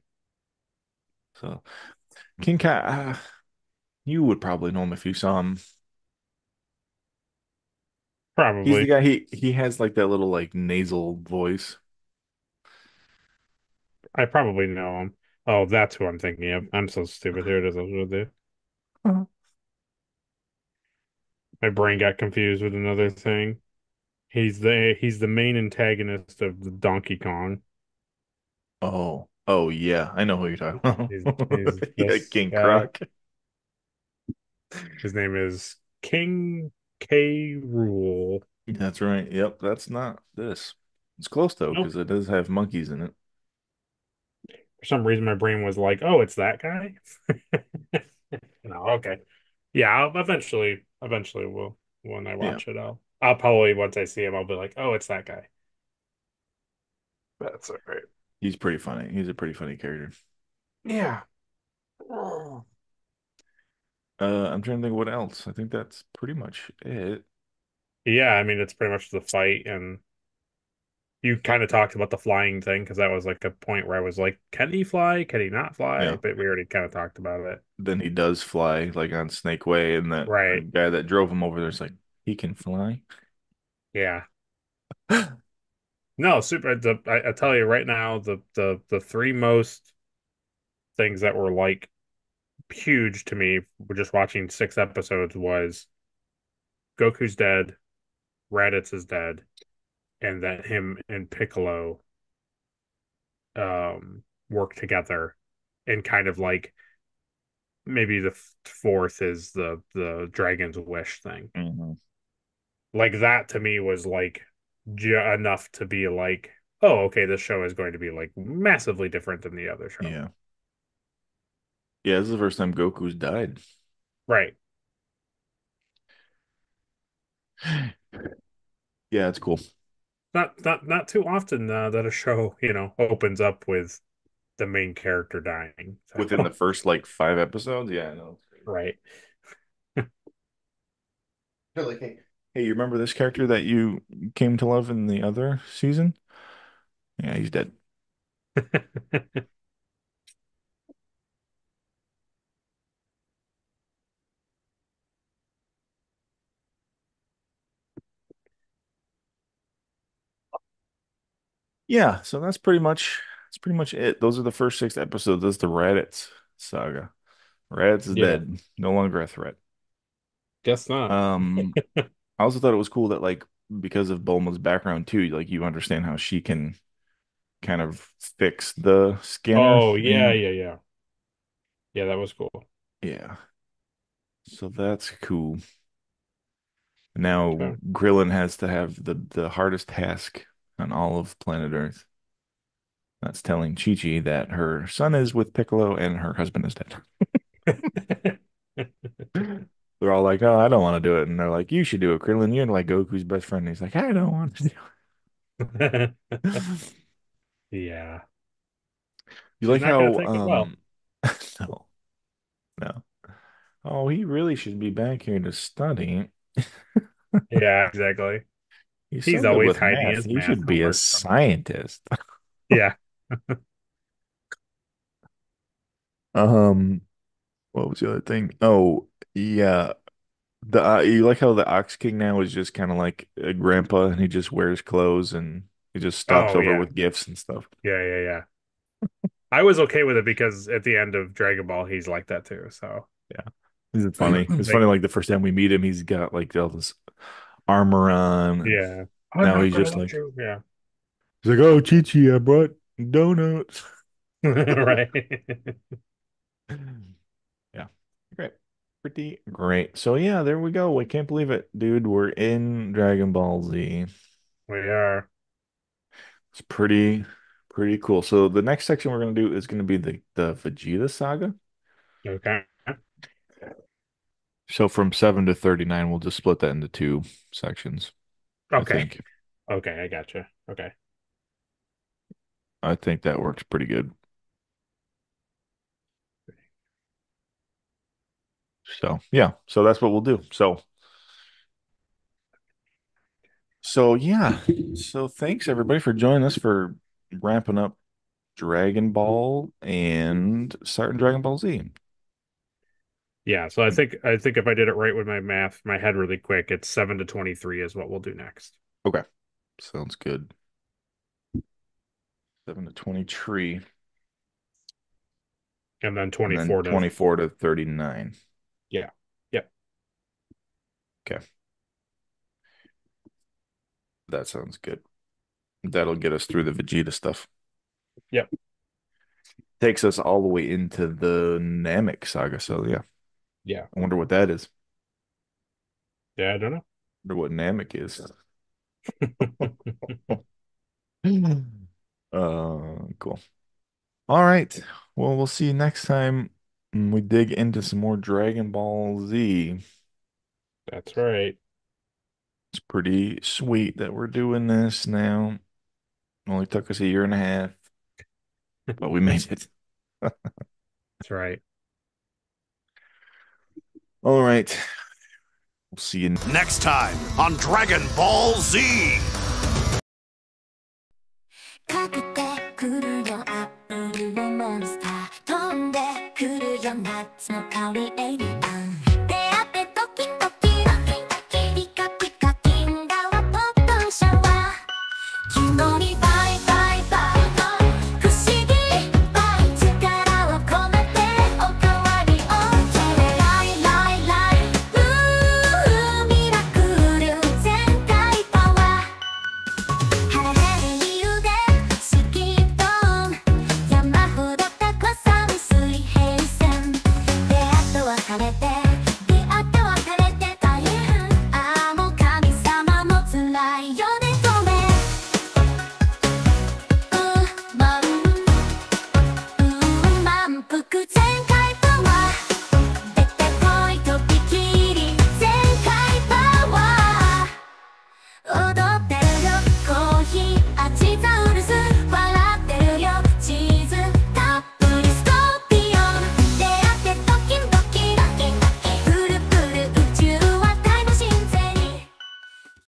So King Kai, you would probably know him if you saw him. He's the Probably. guy. He has like that little like nasal voice. I probably know him. Oh, that's who I'm thinking of. I'm so stupid. Here it is. I was with you. My brain got confused with another thing. He's the main antagonist of the Donkey Kong. Oh yeah, I know who you're talking about. He's Yeah, this King guy. Croc. His name is King K. Rule. That's right. Yep, that's not this. It's close though, Nope. because it does have monkeys in it. For some reason, my brain was like, "Oh, it's that guy." No, okay. Yeah, eventually will when I Yeah, watch it. I'll probably once I see him, I'll be like, "Oh, it's that guy." That's all right. he's pretty funny. He's a pretty funny character. Yeah. Oh. I'm trying to think what else. I think that's pretty much it. Yeah, I mean, it's pretty much the fight, and you kind of talked about the flying thing because that was like a point where I was like, "Can he fly? Can he not fly?" Yeah. But we already kind of talked about it. Then he does fly like on Snake Way, and that Right. guy that drove him over there's like, he can fly. Yeah. No, super. I tell you right now, the three most things that were like huge to me, we're just watching 6 episodes, was Goku's dead, Raditz is dead, and that him and Piccolo work together, and kind of like maybe the fourth is the Dragon's Wish thing. Hmm. Like that to me was like enough to be like, oh, okay, this show is going to be like massively different than the other show. Yeah. Yeah, this is the first time Goku's died. Right. Yeah, it's cool. Not too often that a show, opens up with the main character dying. Within So, the first like 5 episodes, yeah, I know. right. They're like, hey, you remember this character that you came to love in the other season? Yeah, he's dead. Yeah, so that's pretty much it. Those are the first 6 episodes. That's the Raditz saga. Raditz is Yeah, dead, no longer a threat. guess not. Um, I also thought it was cool that like because of Bulma's background too, like you understand how she can kind of fix the scanner Oh, yeah, and yeah, yeah. Yeah, that was cool. yeah. So that's cool. Now Okay. Krillin has to have the hardest task on all of planet Earth. That's telling Chi-Chi that her son is with Piccolo and her husband is dead. They're all like, "Oh, I don't want to do it," and they're like, "You should do it, Krillin. You're like Goku's best friend." And he's like, "I don't want to do it." Yeah. You She's like not gonna how take it well. no, no. Oh, he really should be back here to study. Yeah, exactly. He's He's so good always with hiding math. his He math should be a homework from us. scientist. Yeah. Um, what was the other thing? Oh, yeah. The you like how the Ox King now is just kind of like a grandpa and he just wears clothes and he just stops Oh over yeah. with gifts and stuff. Yeah, yeah, yeah. I was okay with it because at the end of Dragon Ball, he's like that too. So Yeah. Is it funny? It's like, funny like the first time we meet him, he's got like all this armor on and yeah, I'm now not he's gonna just let like you. Yeah. he's like, "Oh, Chi-Chi, I brought donuts." Right. Yeah. Great. Pretty great. So yeah, there we go. I can't believe it, dude. We're in Dragon Ball Z. We are. It's pretty cool. So the next section we're gonna do is gonna be the Vegeta saga. Okay. So from 7 to 39, we'll just split that into two sections. I Okay. think. Okay, I gotcha. Okay. I think that works pretty good. So yeah, so that's what we'll do. So yeah. So thanks everybody for joining us for wrapping up Dragon Ball and starting Dragon Ball Z. Yeah, so I think if I did it right with my math, my head really quick, it's 7 to 23 is what we'll do next. Okay. Sounds good. 7 to 23 And then and then 24 to 24 to 39. yeah. Yep. Okay. That sounds good. That'll get us through the Vegeta stuff. Yep. Takes us all the way into the Namek saga. So yeah, Yeah. I wonder what that is. Yeah, I don't Wonder what Namek is. know. Cool. All right. Well, we'll see you next time we dig into some more Dragon Ball Z. That's right. It's pretty sweet that we're doing this now. Only took us a year and a half, but we made it. That's right. All right. We'll see you. Next time on Dragon Ball Z. かけてくるよアップルのモンスター飛んでくるよ夏の香りエイリアン